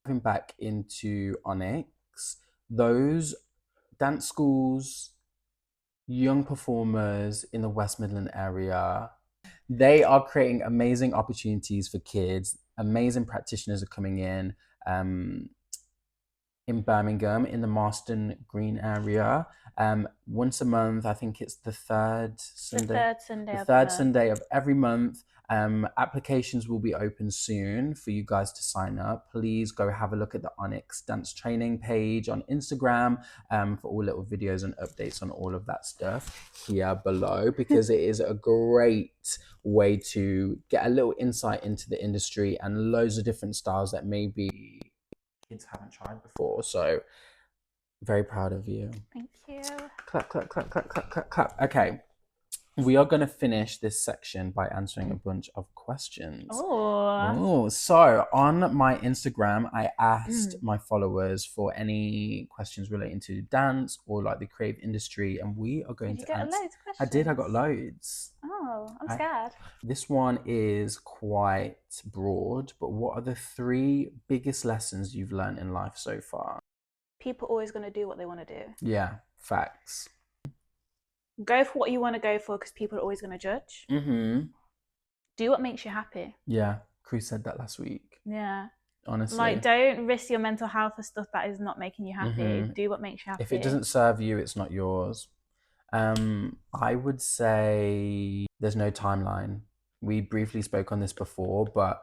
going back into ONYX, those dance schools young performers in the West Midland area. They are creating amazing opportunities for kids. Amazing practitioners are coming in Birmingham, in the Marston Green area. Once a month, I think it's the third Sunday. The third Sunday of every month. Applications will be open soon for you guys to sign up. Please go have a look at the ONYX dance training page on Instagram for all little videos and updates on all of that stuff here below, because it is a great way to get a little insight into the industry and loads of different styles that maybe kids haven't tried before. So very proud of you. Thank you. Clap, clap, clap, clap, clap, clap, clap. Okay. We are going to finish this section by answering a bunch of questions. Oh. So on my Instagram, I asked my followers for any questions relating to dance or like the creative industry, and we are going to answer. Loads of questions? I did. I got loads. Oh, I'm scared. This one is quite broad, but what are the 3 biggest lessons you've learned in life so far? People are always going to do what they want to do. Yeah, facts. Go for what you want to go for, because people are always going to judge. Mm-hmm. Do what makes you happy. Yeah, Chris said that last week. Yeah. Honestly. Like, don't risk your mental health for stuff that is not making you happy. Mm-hmm. Do what makes you happy. If it doesn't serve you, it's not yours. I would say there's no timeline. We briefly spoke on this before, but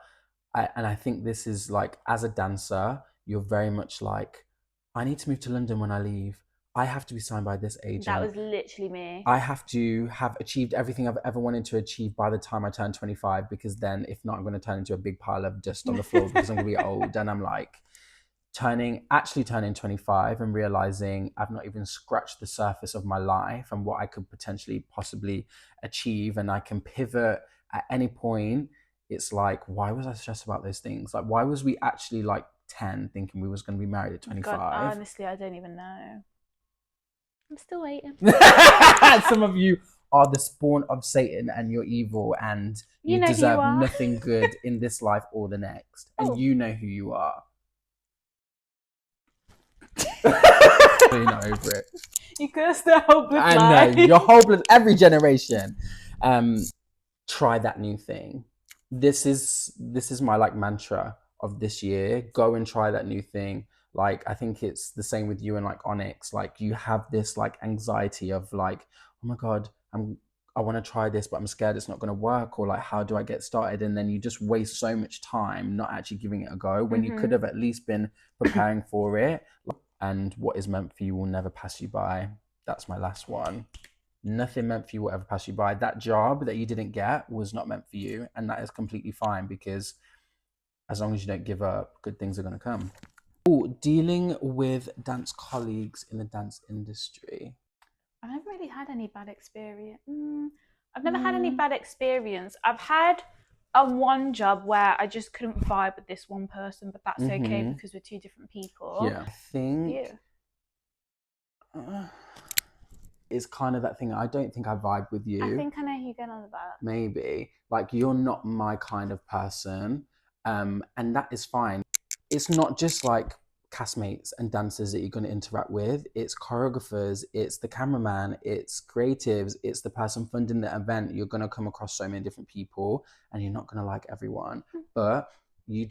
I think this is like, as a dancer, you're very much like, I need to move to London when I leave. I have to be signed by this agent. That was literally me. I have to have achieved everything I've ever wanted to achieve by the time I turn 25, because then if not, I'm going to turn into a big pile of dust on the floor because I'm going to be old. And I'm like, actually turning 25 and realizing I've not even scratched the surface of my life and what I could potentially possibly achieve, and I can pivot at any point. It's like, why was I stressed about those things? Like, why was we actually like 10 thinking we was going to be married at 25? God, honestly, I don't even know. I'm still waiting. Some of you are the spawn of Satan and you're evil, and you know deserve who you are. nothing good in this life or the next. And you know who you are. You're not over it. You cursed the whole bloodline. I know, your whole blood, every generation. Try that new thing. This is my like mantra of this year. Go and try that new thing. Like, I think it's the same with you and like ONYX. Like, you have this like anxiety of like, oh my God, I want to try this, but I'm scared it's not going to work, or like, how do I get started? And then you just waste so much time not actually giving it a go when you could have at least been preparing for it. And what is meant for you will never pass you by. That's my last one. Nothing meant for you will ever pass you by. That job that you didn't get was not meant for you, and that is completely fine, because as long as you don't give up, good things are going to come. Ooh, dealing with dance colleagues in the dance industry. I've never really had any bad experience. I've never had any bad experience. I've had one job where I just couldn't vibe with this one person, but that's okay because we're 2 different people. Yeah, I think it's kind of that thing. I don't think I vibe with you. I think I know who you're going on about. Maybe. Like, you're not my kind of person, and that is fine. It's not just like castmates and dancers that you're going to interact with. It's choreographers, it's the cameraman, it's creatives, it's the person funding the event. You're going to come across so many different people, and you're not going to like everyone. But you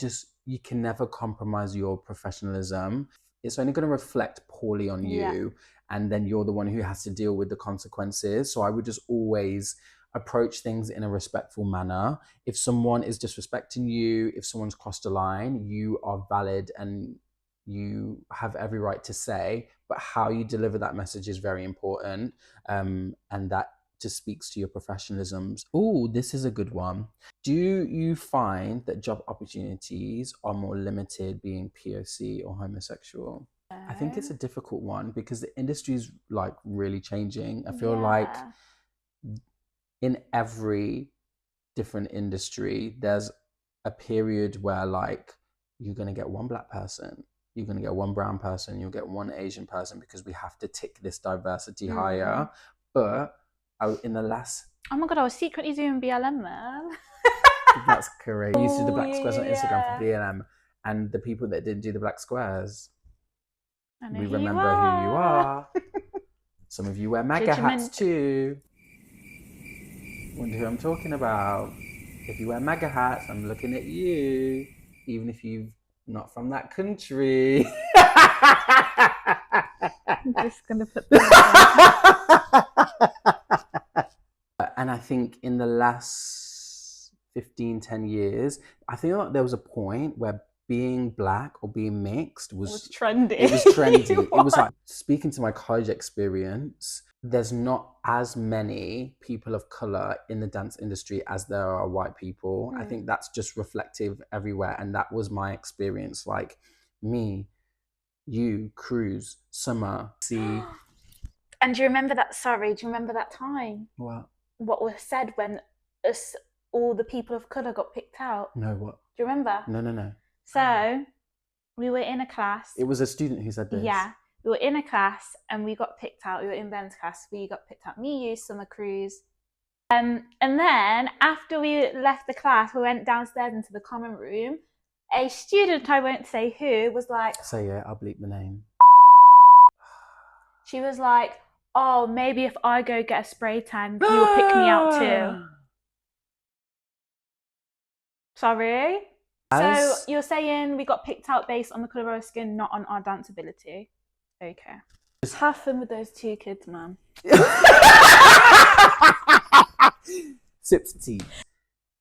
can never compromise your professionalism. It's only going to reflect poorly on you, and then you're the one who has to deal with the consequences. So I would just always approach things in a respectful manner. If someone is disrespecting you, if someone's crossed a line, you are valid and you have every right to say, but how you deliver that message is very important. And that just speaks to your professionalism. Oh, this is a good one. Do you find that job opportunities are more limited being POC or homosexual? I think it's a difficult one because the industry is like really changing. I feel like in every different industry, there's a period where like you're going to get one black person, you're going to get one brown person, you'll get one Asian person, because we have to tick this diversity higher. But in the last... Oh my God, I was secretly doing BLM there. That's correct. You used to do the black squares on Instagram for BLM, and the people that didn't do the black squares, we remember who you are. Some of you wear MAGA hats too. Wonder who I'm talking about. If you wear MAGA hats, I'm looking at you, even if you're not from that country. I'm just going to put that And I think in the last 10 years, I think like there was a point where being black or being mixed was trendy. It was trendy. It was like, speaking to my college experience, there's not as many people of color in the dance industry as there are white people. I think that's just reflective everywhere. And that was my experience. Like me, you, Cruz, Summer, see. And do you remember that? Sorry, do you remember that time? What was said when all the people of colour got picked out? No, what? Do you remember? No. So we were in a class. It was a student who said this. Yeah. We were in a class and we got picked out. We were in Ben's class. We got picked out. Me, you, Summer, Cruz. And then after we left the class, we went downstairs into the common room. A student, I won't say who, was like... Say it, I'll bleep the name. She was like, oh, maybe if I go get a spray tan, you will pick me out too. Sorry? So you're saying we got picked out based on the colour of our skin, not on our dance ability? Okay. Just have fun with those two kids, man. Sips tea.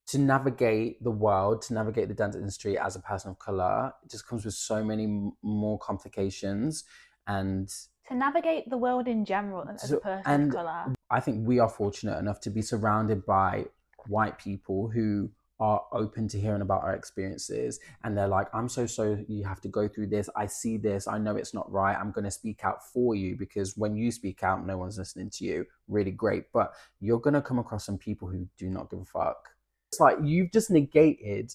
To navigate the world, to navigate the dance industry as a person of colour, it just comes with so many more complications. And to navigate the world in general as a person of colour. I think we are fortunate enough to be surrounded by white people who are open to hearing about our experiences, and they're like, I'm so you have to go through this. I see this. I know it's not right. I'm going to speak out for you, because when you speak out, no one's listening to you. Really great. But you're going to come across some people who do not give a fuck. It's like you've just negated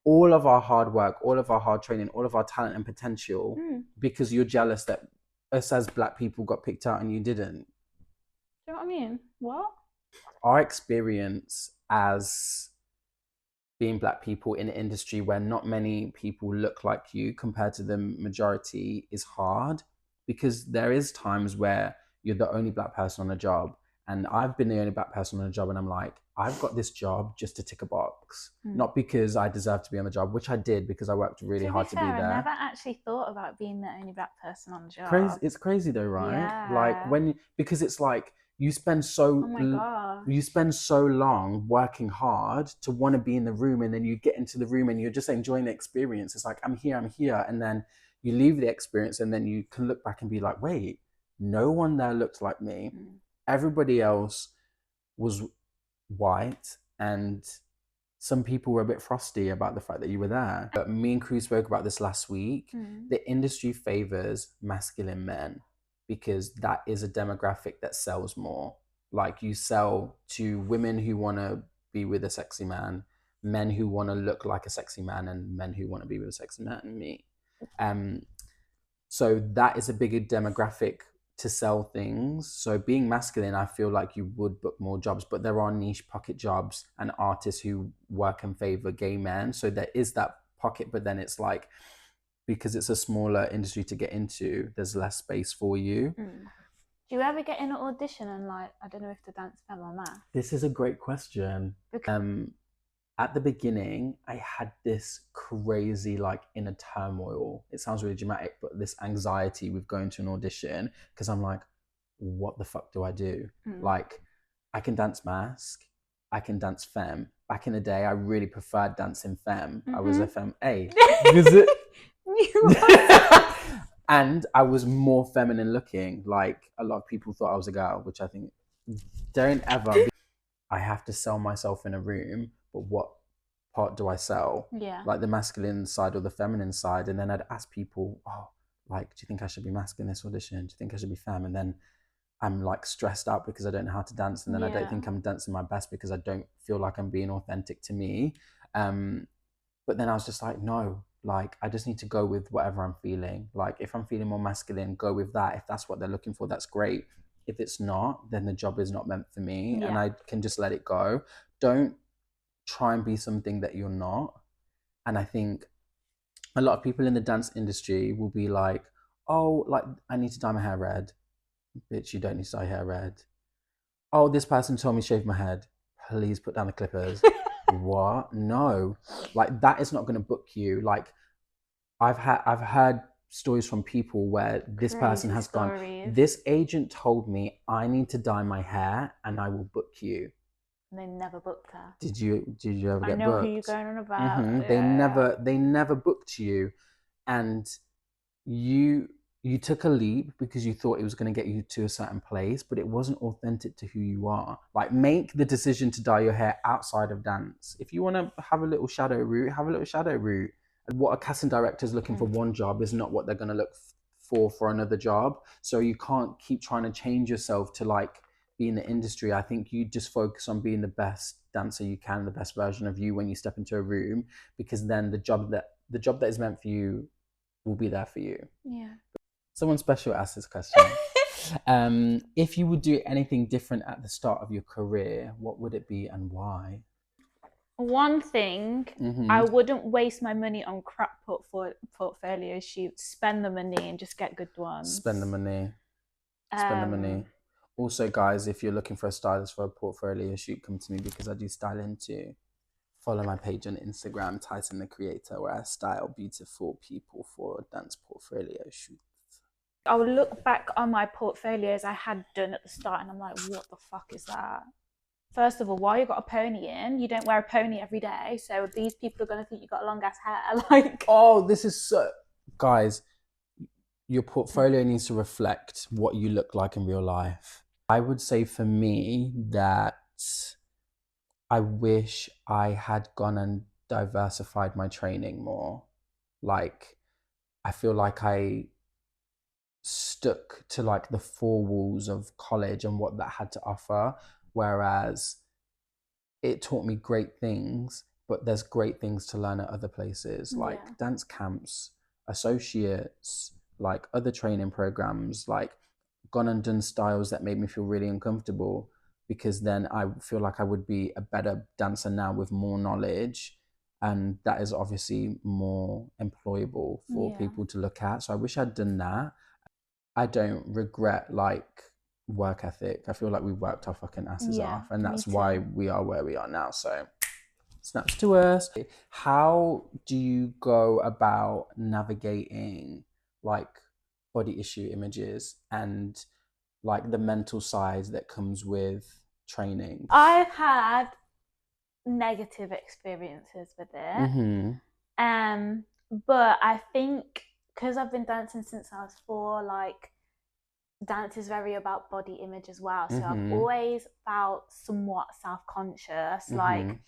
all of our hard work, all of our hard training, all of our talent and potential because you're jealous that us as black people got picked out and you didn't. Do you know what I mean? What? Our experience as being black people in an industry where not many people look like you compared to the majority is hard, because there is times where you're the only black person on a job. And I've been the only black person on a job, and I'm like, I've got this job just to tick a box, not because I deserve to be on the job, which I did because I worked really hard to be there. I never actually thought about being the only black person on the job. It's crazy though, right? Yeah. Like because it's like you spend so long working hard to want to be in the room, and then you get into the room and you're just enjoying the experience. It's like, I'm here, and then you leave the experience, and then you can look back and be like, wait, no one there looked like me. Everybody else was white, and some people were a bit frosty about the fact that you were there. But me and Cruz spoke about this last week. The industry favors masculine men because that is a demographic that sells more. Like, you sell to women who want to be with a sexy man, men who want to look like a sexy man, and men who want to be with a sexy man, and me. So that is a bigger demographic to sell things. So being masculine, I feel like you would book more jobs, but there are niche pocket jobs and artists who work and favor gay men. So there is that pocket, but then it's like, because it's a smaller industry to get into, there's less space for you. Do you ever get in an audition and like, I don't know if to dance femme or math? This is a great question. At the beginning, I had this crazy, like, inner turmoil. It sounds really dramatic, but this anxiety with going to an audition, because I'm like, what the fuck do I do? Like, I can dance mask, I can dance femme. Back in the day, I really preferred dancing femme. I was a femme A. And I was more feminine looking. Like, a lot of people thought I was a girl, which I think, don't ever. I have to sell myself in a room, but what part do I sell? Yeah. Like the masculine side or the feminine side? And then I'd ask people, oh, like, do you think I should be masculine in this audition? Do you think I should be femme? And then I'm like stressed out because I don't know how to dance. And then I don't think I'm dancing my best because I don't feel like I'm being authentic to me. But then I was just like, no, like, I just need to go with whatever I'm feeling. Like, if I'm feeling more masculine, go with that. If that's what they're looking for, that's great. If it's not, then the job is not meant for me, and I can just let it go. Don't try and be something that you're not. And I think a lot of people in the dance industry will be like, oh, like, I need to dye my hair red. Bitch, you don't need to dye hair red. Oh, this person told me shave my head. Please put down the clippers. What? No. Like, that is not going to book you. Like, I've heard stories from people where this person has gone, this agent told me I need to dye my hair and I will book you. And they never booked her. Did you ever get booked? I know who you're going on about. Yeah. They never booked you, and you took a leap because you thought it was going to get you to a certain place, but it wasn't authentic to who you are. Like, make the decision to dye your hair outside of dance. If you want to have a little shadow route, have a little shadow route. And what a casting director is looking for one job is not what they're going to look for another job. So you can't keep trying to change yourself to like be in the industry. I think you just focus on being the best dancer you can, the best version of you when you step into a room, because then the job that is meant for you will be there for you. Yeah. Someone special asked this question. If you would do anything different at the start of your career, what would it be and why? One thing, I wouldn't waste my money on crap portfolio shoots. Spend the money and just get good ones. Spend the money. Spend the money. Also, guys, if you're looking for a stylist for a portfolio shoot, come to me because I do styling too. Follow my page on Instagram, Tyson the Creator, where I style beautiful people for dance portfolio shoots. I would look back on my portfolios I had done at the start and I'm like, what the fuck is that? First of all, why you got a pony in? You don't wear a pony every day, so these people are going to think you got long ass hair. Like, oh, this is so... Guys, your portfolio needs to reflect what you look like in real life. I would say for me that I wish I had gone and diversified my training more. Like, I feel like I stuck to like the four walls of college and what that had to offer, whereas it taught me great things, but there's great things to learn at other places, like dance camps, associates, like other training programs, like gone and done styles that made me feel really uncomfortable, because then I feel like I would be a better dancer now with more knowledge, and that is obviously more employable for people to look at. So I wish I'd done that. I don't regret like work ethic. I feel like we worked our fucking asses off, and that's why we are where we are now. So snaps to us. How do you go about navigating like body issue images and like the mental side that comes with training? I've had negative experiences with it. But I think because I've been dancing since I was 4, like dance is very about body image as well. So I've always felt somewhat self-conscious. Like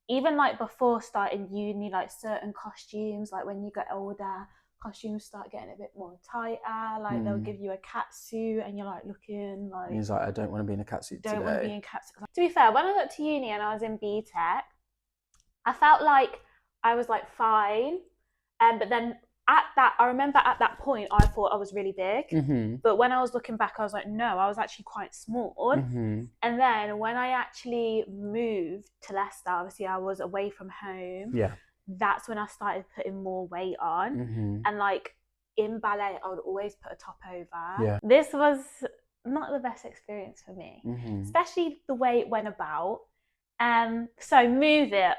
even like before starting uni, like certain costumes, like when you get older, costumes start getting a bit more tighter. Like they'll give you a cat suit and you're like looking like... He's like, I don't want to be in a cat suit today. Don't want to be in cat suit. To be fair, when I got to uni and I was in BTEC, I felt like I was like fine. But then I remember at that point, I thought I was really big. But when I was looking back, I was like, no, I was actually quite small. And then when I actually moved to Leicester, obviously I was away from home. Yeah. That's when I started putting more weight on. And like in ballet, I would always put a top over. Yeah. This was not the best experience for me, especially the way it went about. So Move It.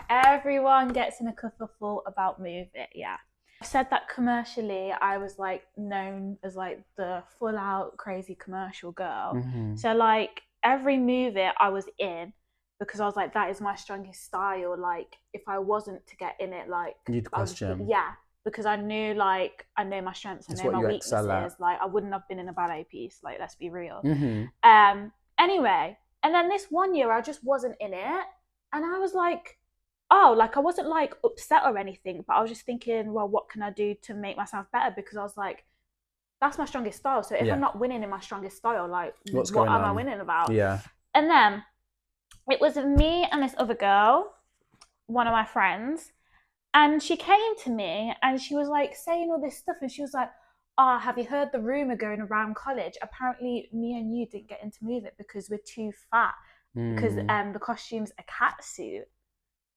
Everyone gets in a kerfuffle about Move It. Yeah. I've said that commercially, I was like known as like the full out crazy commercial girl. So like every Move It I was in, because I was like, that is my strongest style. Like if I wasn't to get in it, like you'd question. Because I knew like, I know my strengths, I know my weaknesses. Like I wouldn't have been in a ballet piece, like let's be real. Anyway, and then this one year I just wasn't in it, and I was like, oh, like I wasn't like upset or anything, but I was just thinking, well, what can I do to make myself better? Because I was like, that's my strongest style. So if I'm not winning in my strongest style, like what am I winning about? Yeah. And then it was me and this other girl, one of my friends, and she came to me and she was like saying all this stuff, and she was like, oh, have you heard the rumor going around college? Apparently me and you didn't get into Move It because we're too fat, because the costume's a cat suit.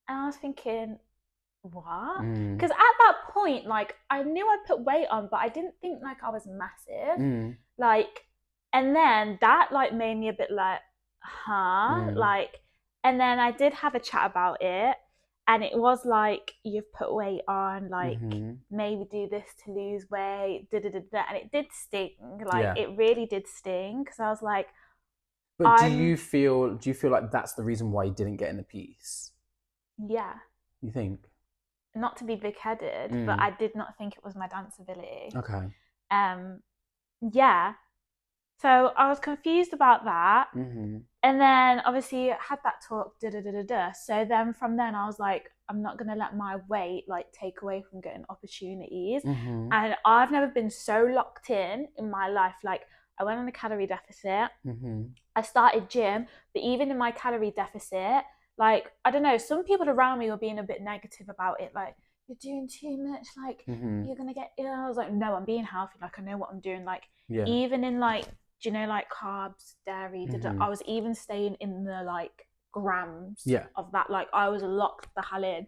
And I was thinking, what? Because at that point, like, I knew I put weight on, but I didn't think like I was massive. Like, And then that like made me a bit like, like, and then I did have a chat about it, and it was like, you've put weight on, like maybe do this to lose weight, and it did sting, like it really did sting, because I was like, but do you feel like that's the reason why you didn't get in the piece? Yeah. You think? Not to be big-headed, but I did not think it was my dance ability. Okay. Yeah. So I was confused about that. And then obviously had that talk, So then from then I was like, I'm not going to let my weight like take away from getting opportunities. And I've never been so locked in my life. Like, I went on a calorie deficit. I started gym, but even in my calorie deficit, like, I don't know, some people around me were being a bit negative about it. Like, you're doing too much, like, you're going to get ill. I was like, no, I'm being healthy. Like, I know what I'm doing. Like, even in, like, do you know, like, carbs, dairy, I was even staying in the, like, grams of that. Like, I was locked the hell in.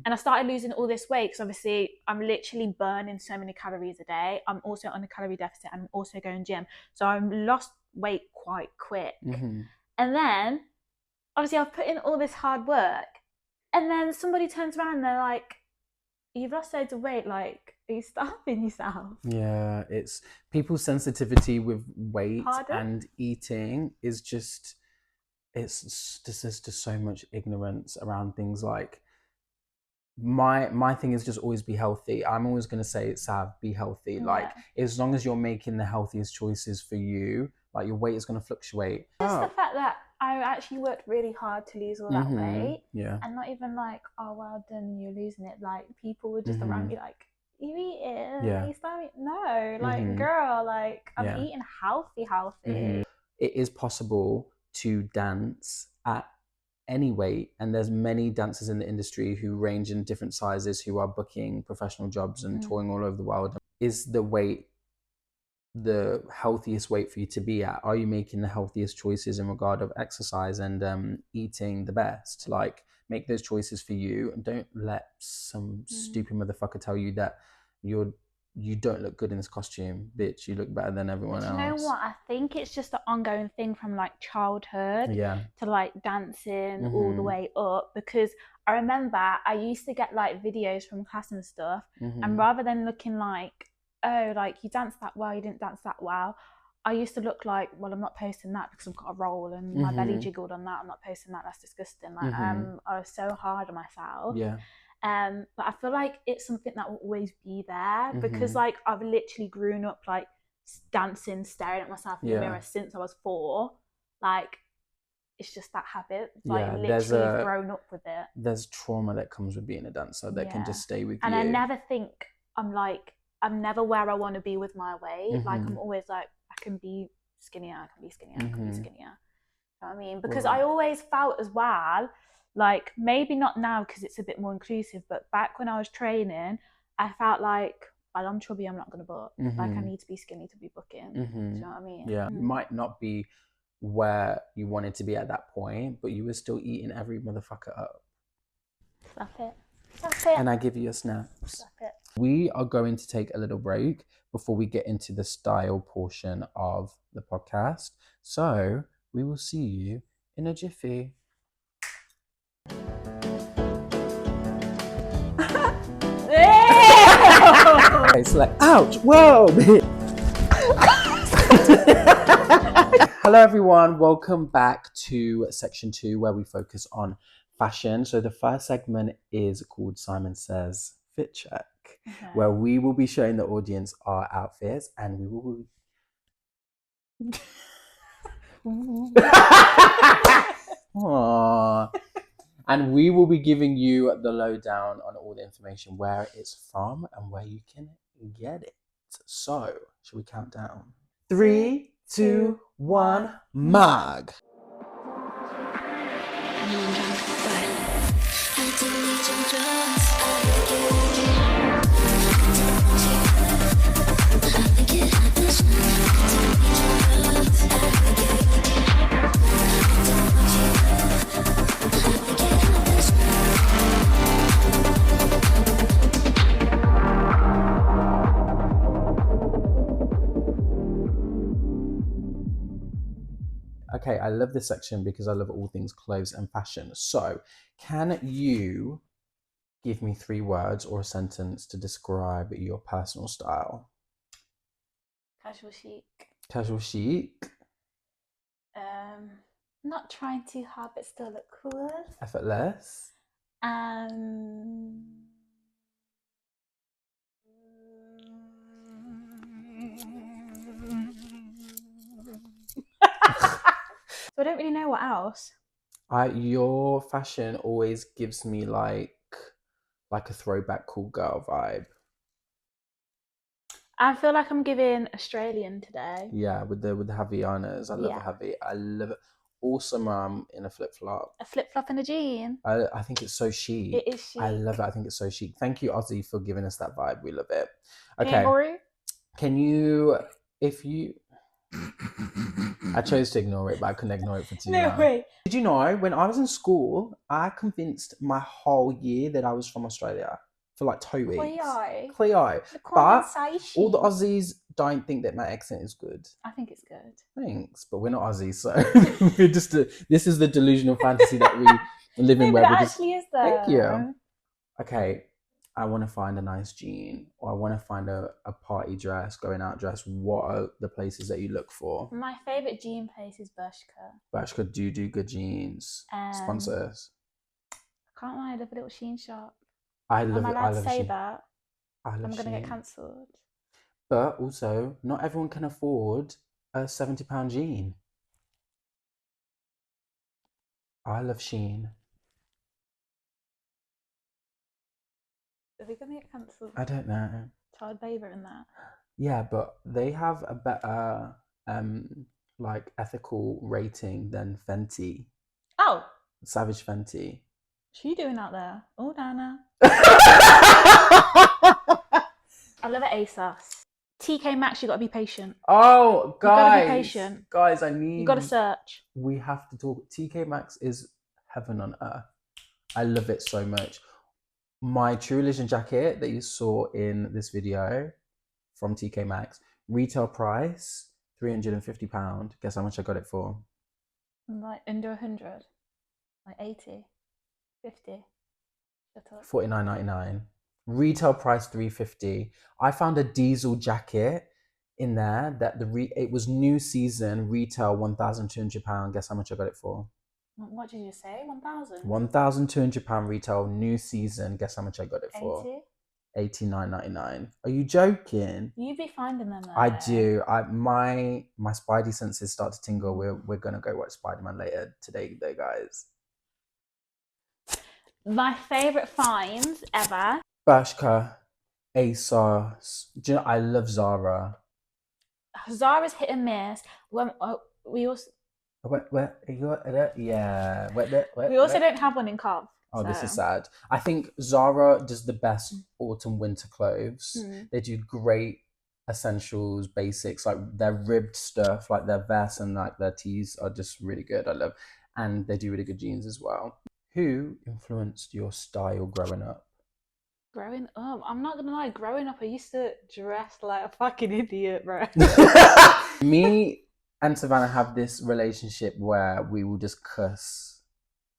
And I started losing all this weight because obviously I'm literally burning so many calories a day. I'm also on a calorie deficit and I'm also going gym. So I lost weight quite quick. And then obviously I've put in all this hard work, and then somebody turns around and they're like, you've lost loads of weight, like, are you starving yourself? Yeah, it's people's sensitivity with weight and eating is just, there's just so much ignorance around things. Like, my thing is just always be healthy. I'm always going to say, Sav, be healthy. Like, as long as you're making the healthiest choices for you, like, your weight is going to fluctuate. Just the fact that I actually worked really hard to lose all that weight. And not even like, oh, well done, you're losing it. Like, people were just around me like, you eating? Are you starving? No, like, girl, like, I'm eating healthy. It is possible to dance at any weight, and there's many dancers in the industry who range in different sizes, who are booking professional jobs and touring all over the world. Is the weight the healthiest weight for you to be at? Are you making the healthiest choices in regard of exercise and eating the best? Like, make those choices for you, and don't let some stupid motherfucker tell you that you don't look good in this costume. Bitch, you look better than everyone else. You know what? I think it's just an ongoing thing from like childhood to like dancing all the way up, because I remember I used to get like videos from class and stuff, and rather than looking like, oh, like, you danced that well, you didn't dance that well, I used to look like, well, I'm not posting that because I've got a roll and my belly jiggled on that. I'm not posting that. That's disgusting. Like, I was so hard on myself. But I feel like it's something that will always be there, because like, I've literally grown up like dancing, staring at myself in the mirror since I was 4. Like, it's just that habit. Like, literally grown up with it. There's trauma that comes with being a dancer that can just stay with and you. I never think I'm never where I want to be with my weight. Like, I'm always like, I can be skinnier, I can be skinnier, I can be skinnier. You know what I mean? Because I always felt as well, like, maybe not now because it's a bit more inclusive, but back when I was training, I felt like, well, I'm chubby, I'm not going to book. Like, I need to be skinny to be booking. Do you know what I mean? Yeah. You might not be where you wanted to be at that point, but you were still eating every motherfucker up. Stop it. Stop it. And I give you a snap. Stop it. We are going to take a little break before we get into the style portion of the podcast. So we will see you in a jiffy. It's like, ouch, whoa. Hello everyone, welcome back to section 2, where we focus on fashion. So the first segment is called Simon Says Fit Check, where we will be showing the audience our outfits, and we will and we will be giving you the lowdown on all the information, where it's from and where you can get it. So, shall we count down? 3, 2, 1, Mag. Okay, I love this section because I love all things clothes and fashion. So, can you give me 3 words or a sentence to describe your personal style? Casual chic. Casual chic. Not trying too hard, but still look cool. Effortless. So I don't really know what else. Your fashion always gives me like a throwback cool girl vibe. I feel like I'm giving Australian today. Yeah, with the Havaianas. I love a Havi. I love it. Also, in a flip flop. A flip flop and a jean. I think it's so chic. It is chic. I love it. I think it's so chic. Thank you, Ozzy, for giving us that vibe. We love it. Okay. Kangaroo? Can you, if you... I chose to ignore it, but I couldn't ignore it for too long. No way. Did you know, when I was in school, I convinced my whole year that I was from Australia for like 2 weeks. Cleo. But all the Aussies don't think that my accent is good. I think it's good. Thanks, but we're not Aussies, so we're just this is the delusional fantasy that we live in. But it actually is though. Thank you. Okay, I want to find a nice jean, or I want to find a party dress, going out dress. What are the places that you look for? My favourite jean place is Bershka. Bershka do good jeans. Sponsor us. I can't lie, I love a little Shein shop. I love Am I it. allowed I to love say Shein. that? I'm going to get cancelled. But also, not everyone can afford a £70 jean. I love Shein. Are we going to get cancelled? I don't know. Child Baber and that. Yeah, but they have a better like ethical rating than Fenty. Oh! Savage Fenty. What's you doing out there? Oh, Dana. I love it, ASOS. TK Maxx, you got to be patient. Oh, guys. You got to be patient. Guys, I need... You got to search. We have to talk. TK Maxx is heaven on earth. I love it so much. My True Religion jacket that you saw in this video from TK Maxx, retail price, £350. Guess how much I got it for? Like under 100? Like 80? 50? Shut up. $49.99. Retail price $350. I found a diesel jacket in there that it was new season, retail £1,200. Guess how much I got it for? What did you say? 1,000? £1,200 retail, new season. Guess how much I got it for? 89.99. Are you joking? You be finding them though. I do. My spidey senses start to tingle. We're gonna go watch Spider-Man later today, though, guys. My favourite finds ever. Bershka, ASOS. Do you know, I love Zara. Zara's hit and miss. We also don't have one in Cov. Oh, this is sad. I think Zara does the best autumn winter clothes. They do great essentials, basics, like their ribbed stuff, like their vests and like their tees are just really good. I love, and they do really good jeans as well. Who influenced your style growing up? Growing up, I'm not gonna lie. Growing up, I used to dress like a fucking idiot, bro. Me and Savannah have this relationship where we will just cuss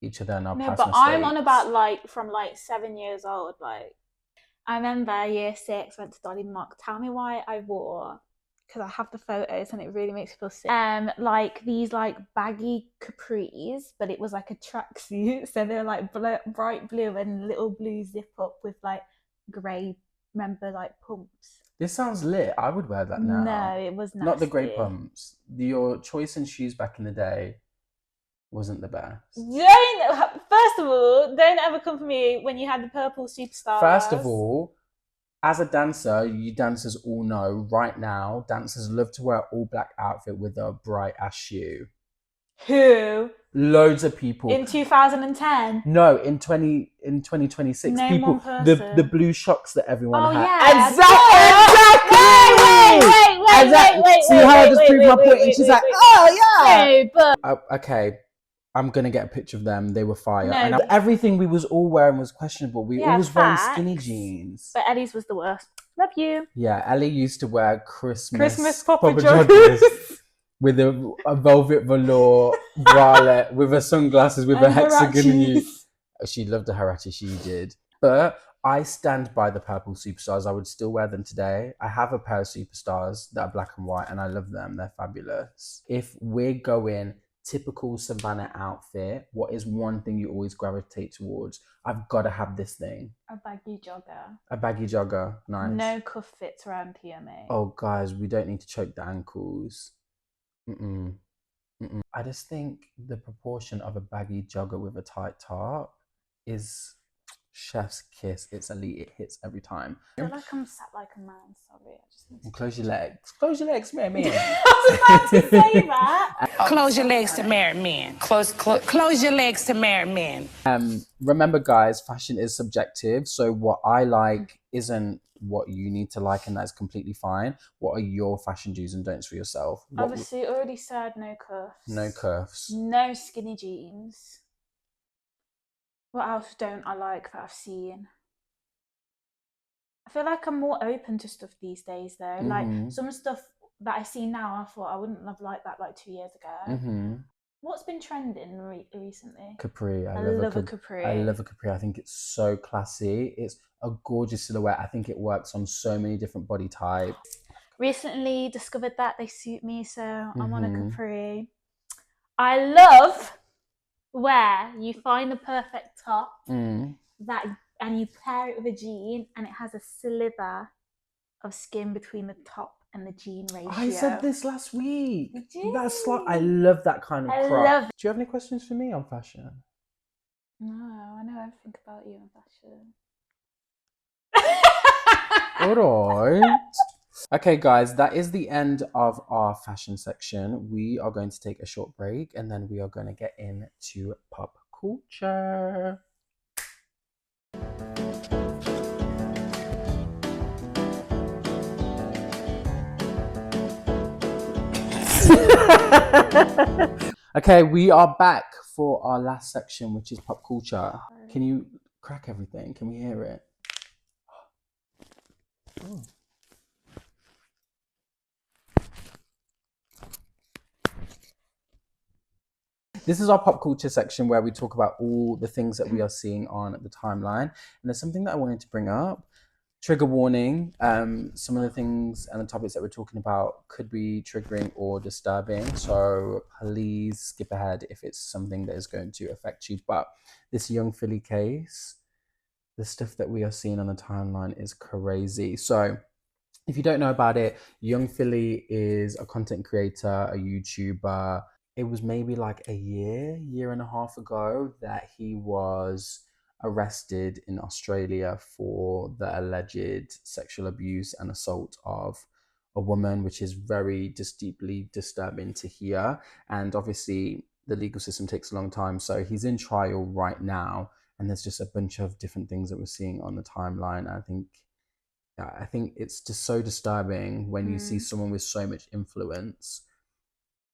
each other in our past mistakes. I'm on about like from like 7 years old. Like I remember year 6, went to Dolly Mock. Tell me why I wore, because I have the photos and it really makes me feel sick. Like these like baggy capris, but it was like a tracksuit, so they're like bright blue and little blue zip up with like grey, remember, like pumps. This sounds lit. I would wear that now. No, it was nasty. Not the grey pumps. Your choice in shoes back in the day wasn't the best. First of all, don't ever come for me when you had the purple Superstars. First of all, as a dancer, you dancers all know right now, dancers love to wear all black outfit with a bright ass shoe. Who? Loads of people. In 2010? No, in 2026. Name people, one person. the blue shocks that everyone had. Yeah. Exactly. Wait. See how I just proved my point? And she's like, oh yeah. No, but okay. I'm gonna get a picture of them. They were fire. No, and everything we was all wearing was questionable. We always wearing skinny jeans. But Ellie's was the worst. Love you. Yeah, Ellie used to wear Christmas Papa Joggers. with a velvet velour bralette, with her sunglasses, with a hexagon. She loved the Harachi, she did. But I stand by the purple superstars. I would still wear them today. I have a pair of superstars that are black and white, and I love them. They're fabulous. If we're going typical Savannah outfit, what is one thing you always gravitate towards? I've got to have this thing. A baggy jogger. A baggy jogger. Nice. No cuff fits around PMA. Oh, guys, we don't need to choke the ankles. I just think the proportion of a baggy jogger with a tight top is chef's kiss. It's elite. It hits every time. I feel like I'm sat like a man. Sorry, I just need to Close your legs. Close your legs, man. I was about to say that. Close your legs to married men. Close your legs to married men. Remember, guys, fashion is subjective. So what I like isn't what you need to like, and that's completely fine. What are your fashion do's and don'ts for yourself? Obviously, already said no cuffs. No cuffs. No skinny jeans. What else don't I like that I've seen? I feel like I'm more open to stuff these days, though. Like some stuff that I see now, I thought I wouldn't have liked that like 2 years ago. What's been trending recently? Capri. I love a capri. I love a capri. I think it's so classy. It's a gorgeous silhouette. I think it works on so many different body types. Recently discovered that they suit me, so I'm on a capri. I love where you find the perfect top that, and you pair it with a jean, and it has a sliver of skin between the top and the jean ratio. I said this last week. Did you? That's like, I love that kind of crop. love it. Do you have any questions for me on fashion? No, I know everything about you on fashion. All right. Okay, guys, that is the end of our fashion section. We are going to take a short break, and then we are going to get into pop culture. Okay, we are back for our last section, which is pop culture. Can you crack everything? Can we hear it? Oh. This is our pop culture section where we talk about all the things that we are seeing on the timeline. And there's something that I wanted to bring up. Trigger warning. Some of the things and the topics that we're talking about could be triggering or disturbing. So please skip ahead if it's something that is going to affect you. But this young Philly case, the stuff that we are seeing on the timeline is crazy. So if you don't know about it, Young Philly is a content creator, a YouTuber. It was maybe like a year and a half ago that he was arrested in Australia for the alleged sexual abuse and assault of a woman, which is very just deeply disturbing to hear. And obviously the legal system takes a long time. So he's in trial right now. And there's just a bunch of different things that we're seeing on the timeline. I think it's just so disturbing when you see someone with so much influence,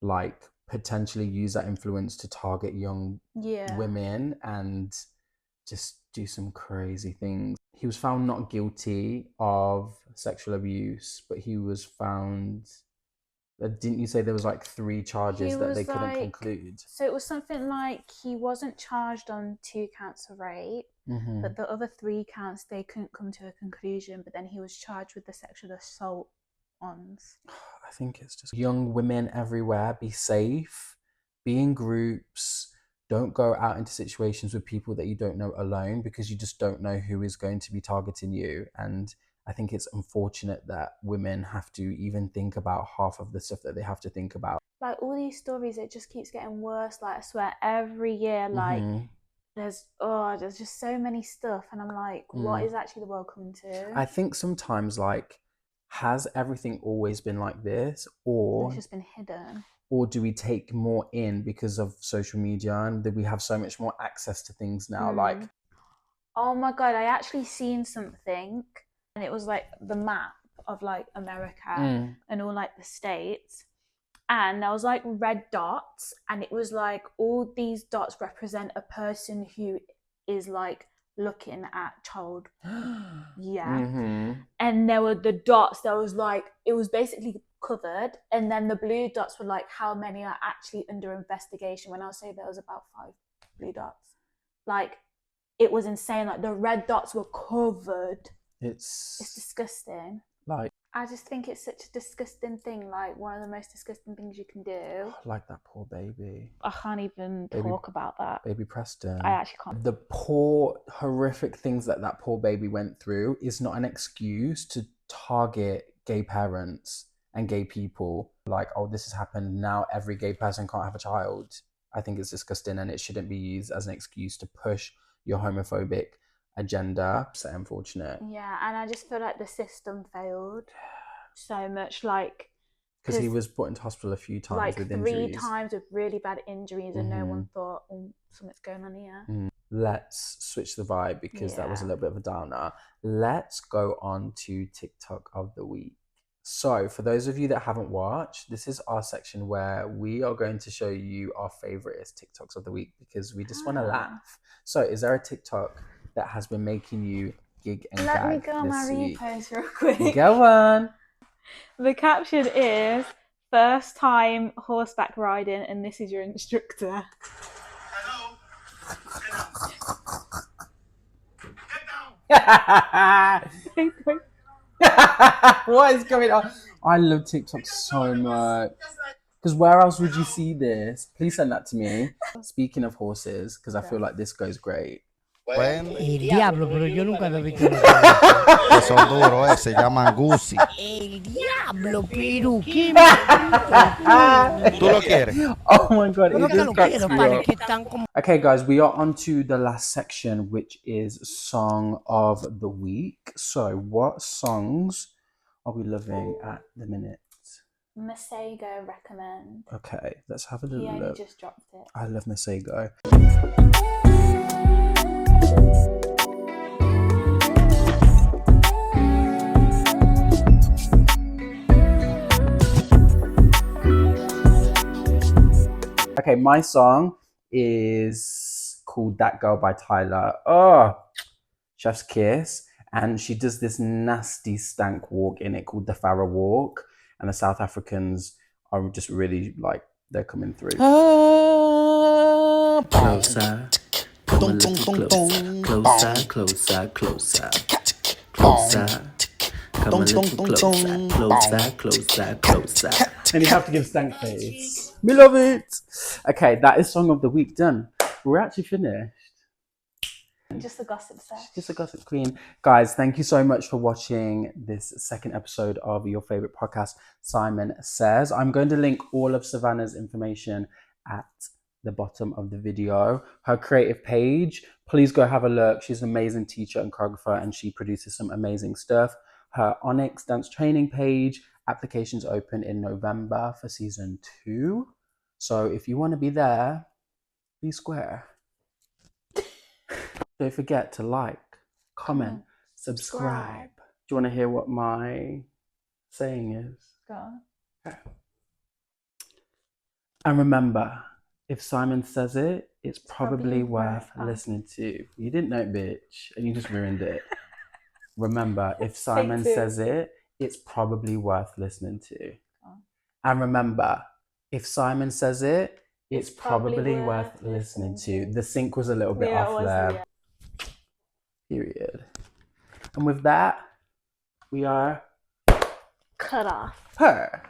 like potentially use that influence to target young women and just do some crazy things. He was found not guilty of sexual abuse, but he was found... Didn't you say there was like 3 charges that they couldn't conclude? So it was something like he wasn't charged on 2 counts of rape, but the other 3 counts, they couldn't come to a conclusion, but then he was charged with the sexual assault ones. I think it's just young women everywhere. Be safe, be in groups, don't go out into situations with people that you don't know alone, because you just don't know who is going to be targeting you. And I think it's unfortunate that women have to even think about half of the stuff that they have to think about. Like all these stories, it just keeps getting worse. Like I swear every year, like there's just so many stuff. And I'm like, what is actually the world coming to? I think sometimes like, has everything always been like this? Or it's just been hidden. Or do we take more in because of social media and that we have so much more access to things now? Like, oh my God, I actually seen something. And it was like the map of like America and all like the states. And there was like red dots, and it was like all these dots represent a person who is like looking at child. And there were the dots that was like, it was basically covered, and then the blue dots were like how many are actually under investigation. When I say there was about 5 blue dots, like it was insane. Like the red dots were covered. It's disgusting. Like, I just think it's such a disgusting thing. Like one of the most disgusting things you can do. like that poor baby. I can't even talk about that. Baby Preston. I actually can't. The poor, horrific things that poor baby went through is not an excuse to target gay parents and gay people. Like, oh, this has happened, now every gay person can't have a child. I think it's disgusting, and it shouldn't be used as an excuse to push your homophobic agenda. So unfortunate. Yeah, and I just feel like the system failed so much. Like, because he was put into hospital a few times, like, with injuries. 3 times with really bad injuries, and no one thought, oh, something's going on here. Let's switch the vibe, because that was a little bit of a downer. Let's go on to TikTok of the week. So for those of you that haven't watched, this is our section where we are going to show you our favorite TikToks of the week, because we just want to laugh. So is there a TikTok that has been making you gig and gag? Let me go on my repost real quick. Go on. The caption is, first time horseback riding, and this is your instructor. Hello. Get down. What is going on? I love TikTok so much. Because where else would you see this? Please send that to me. Speaking of horses, because I feel like this goes great. Bueno. El diablo, pero yo nunca había visto uno. Que son duros, se llaman Gucci. El diablo, pero qué ¿Tú lo quieres? Oh my god, it lo just cracks quiero, me padre, up. que están como... Okay, guys, we are on to the last section, which is Song of the Week. So, what songs are we loving at the minute? Masego recommend. Okay, let's have a He little only look. just dropped it. I love Masego. Okay, my song is called That Girl by Tyler. Oh, chef's kiss. And she does this nasty stank walk in it called the Farah walk. And the South Africans are just really like, they're coming through. Closer. Come a little closer. Closer, closer, closer. Closer. Come a little closer. Closer, closer, closer. And you have to give stank face. We love it. Okay, that is Song of the Week done. We're actually finished. Just a gossip sesh. Just a gossip queen. Guys, thank you so much for watching this second episode of your favorite podcast, Simon Says. I'm going to link all of Savannah's information at the bottom of the video. Her creative page, please go have a look. She's an amazing teacher and choreographer, and she produces some amazing stuff. Her ONYX dance training page, applications open in November for season 2. So if you want to be there, be square. Don't forget to like, comment, subscribe. Do you want to hear what my saying is? Go on. Okay. And remember, if Simon says it, it's probably worth listening to. You didn't know it, bitch, and you just ruined it. Remember, if Simon says it, it's probably worth listening to. And remember, if Simon says it, it's probably worth listening to. The sync was a little bit off there. Yeah. Period. And with that, we are cut off. her.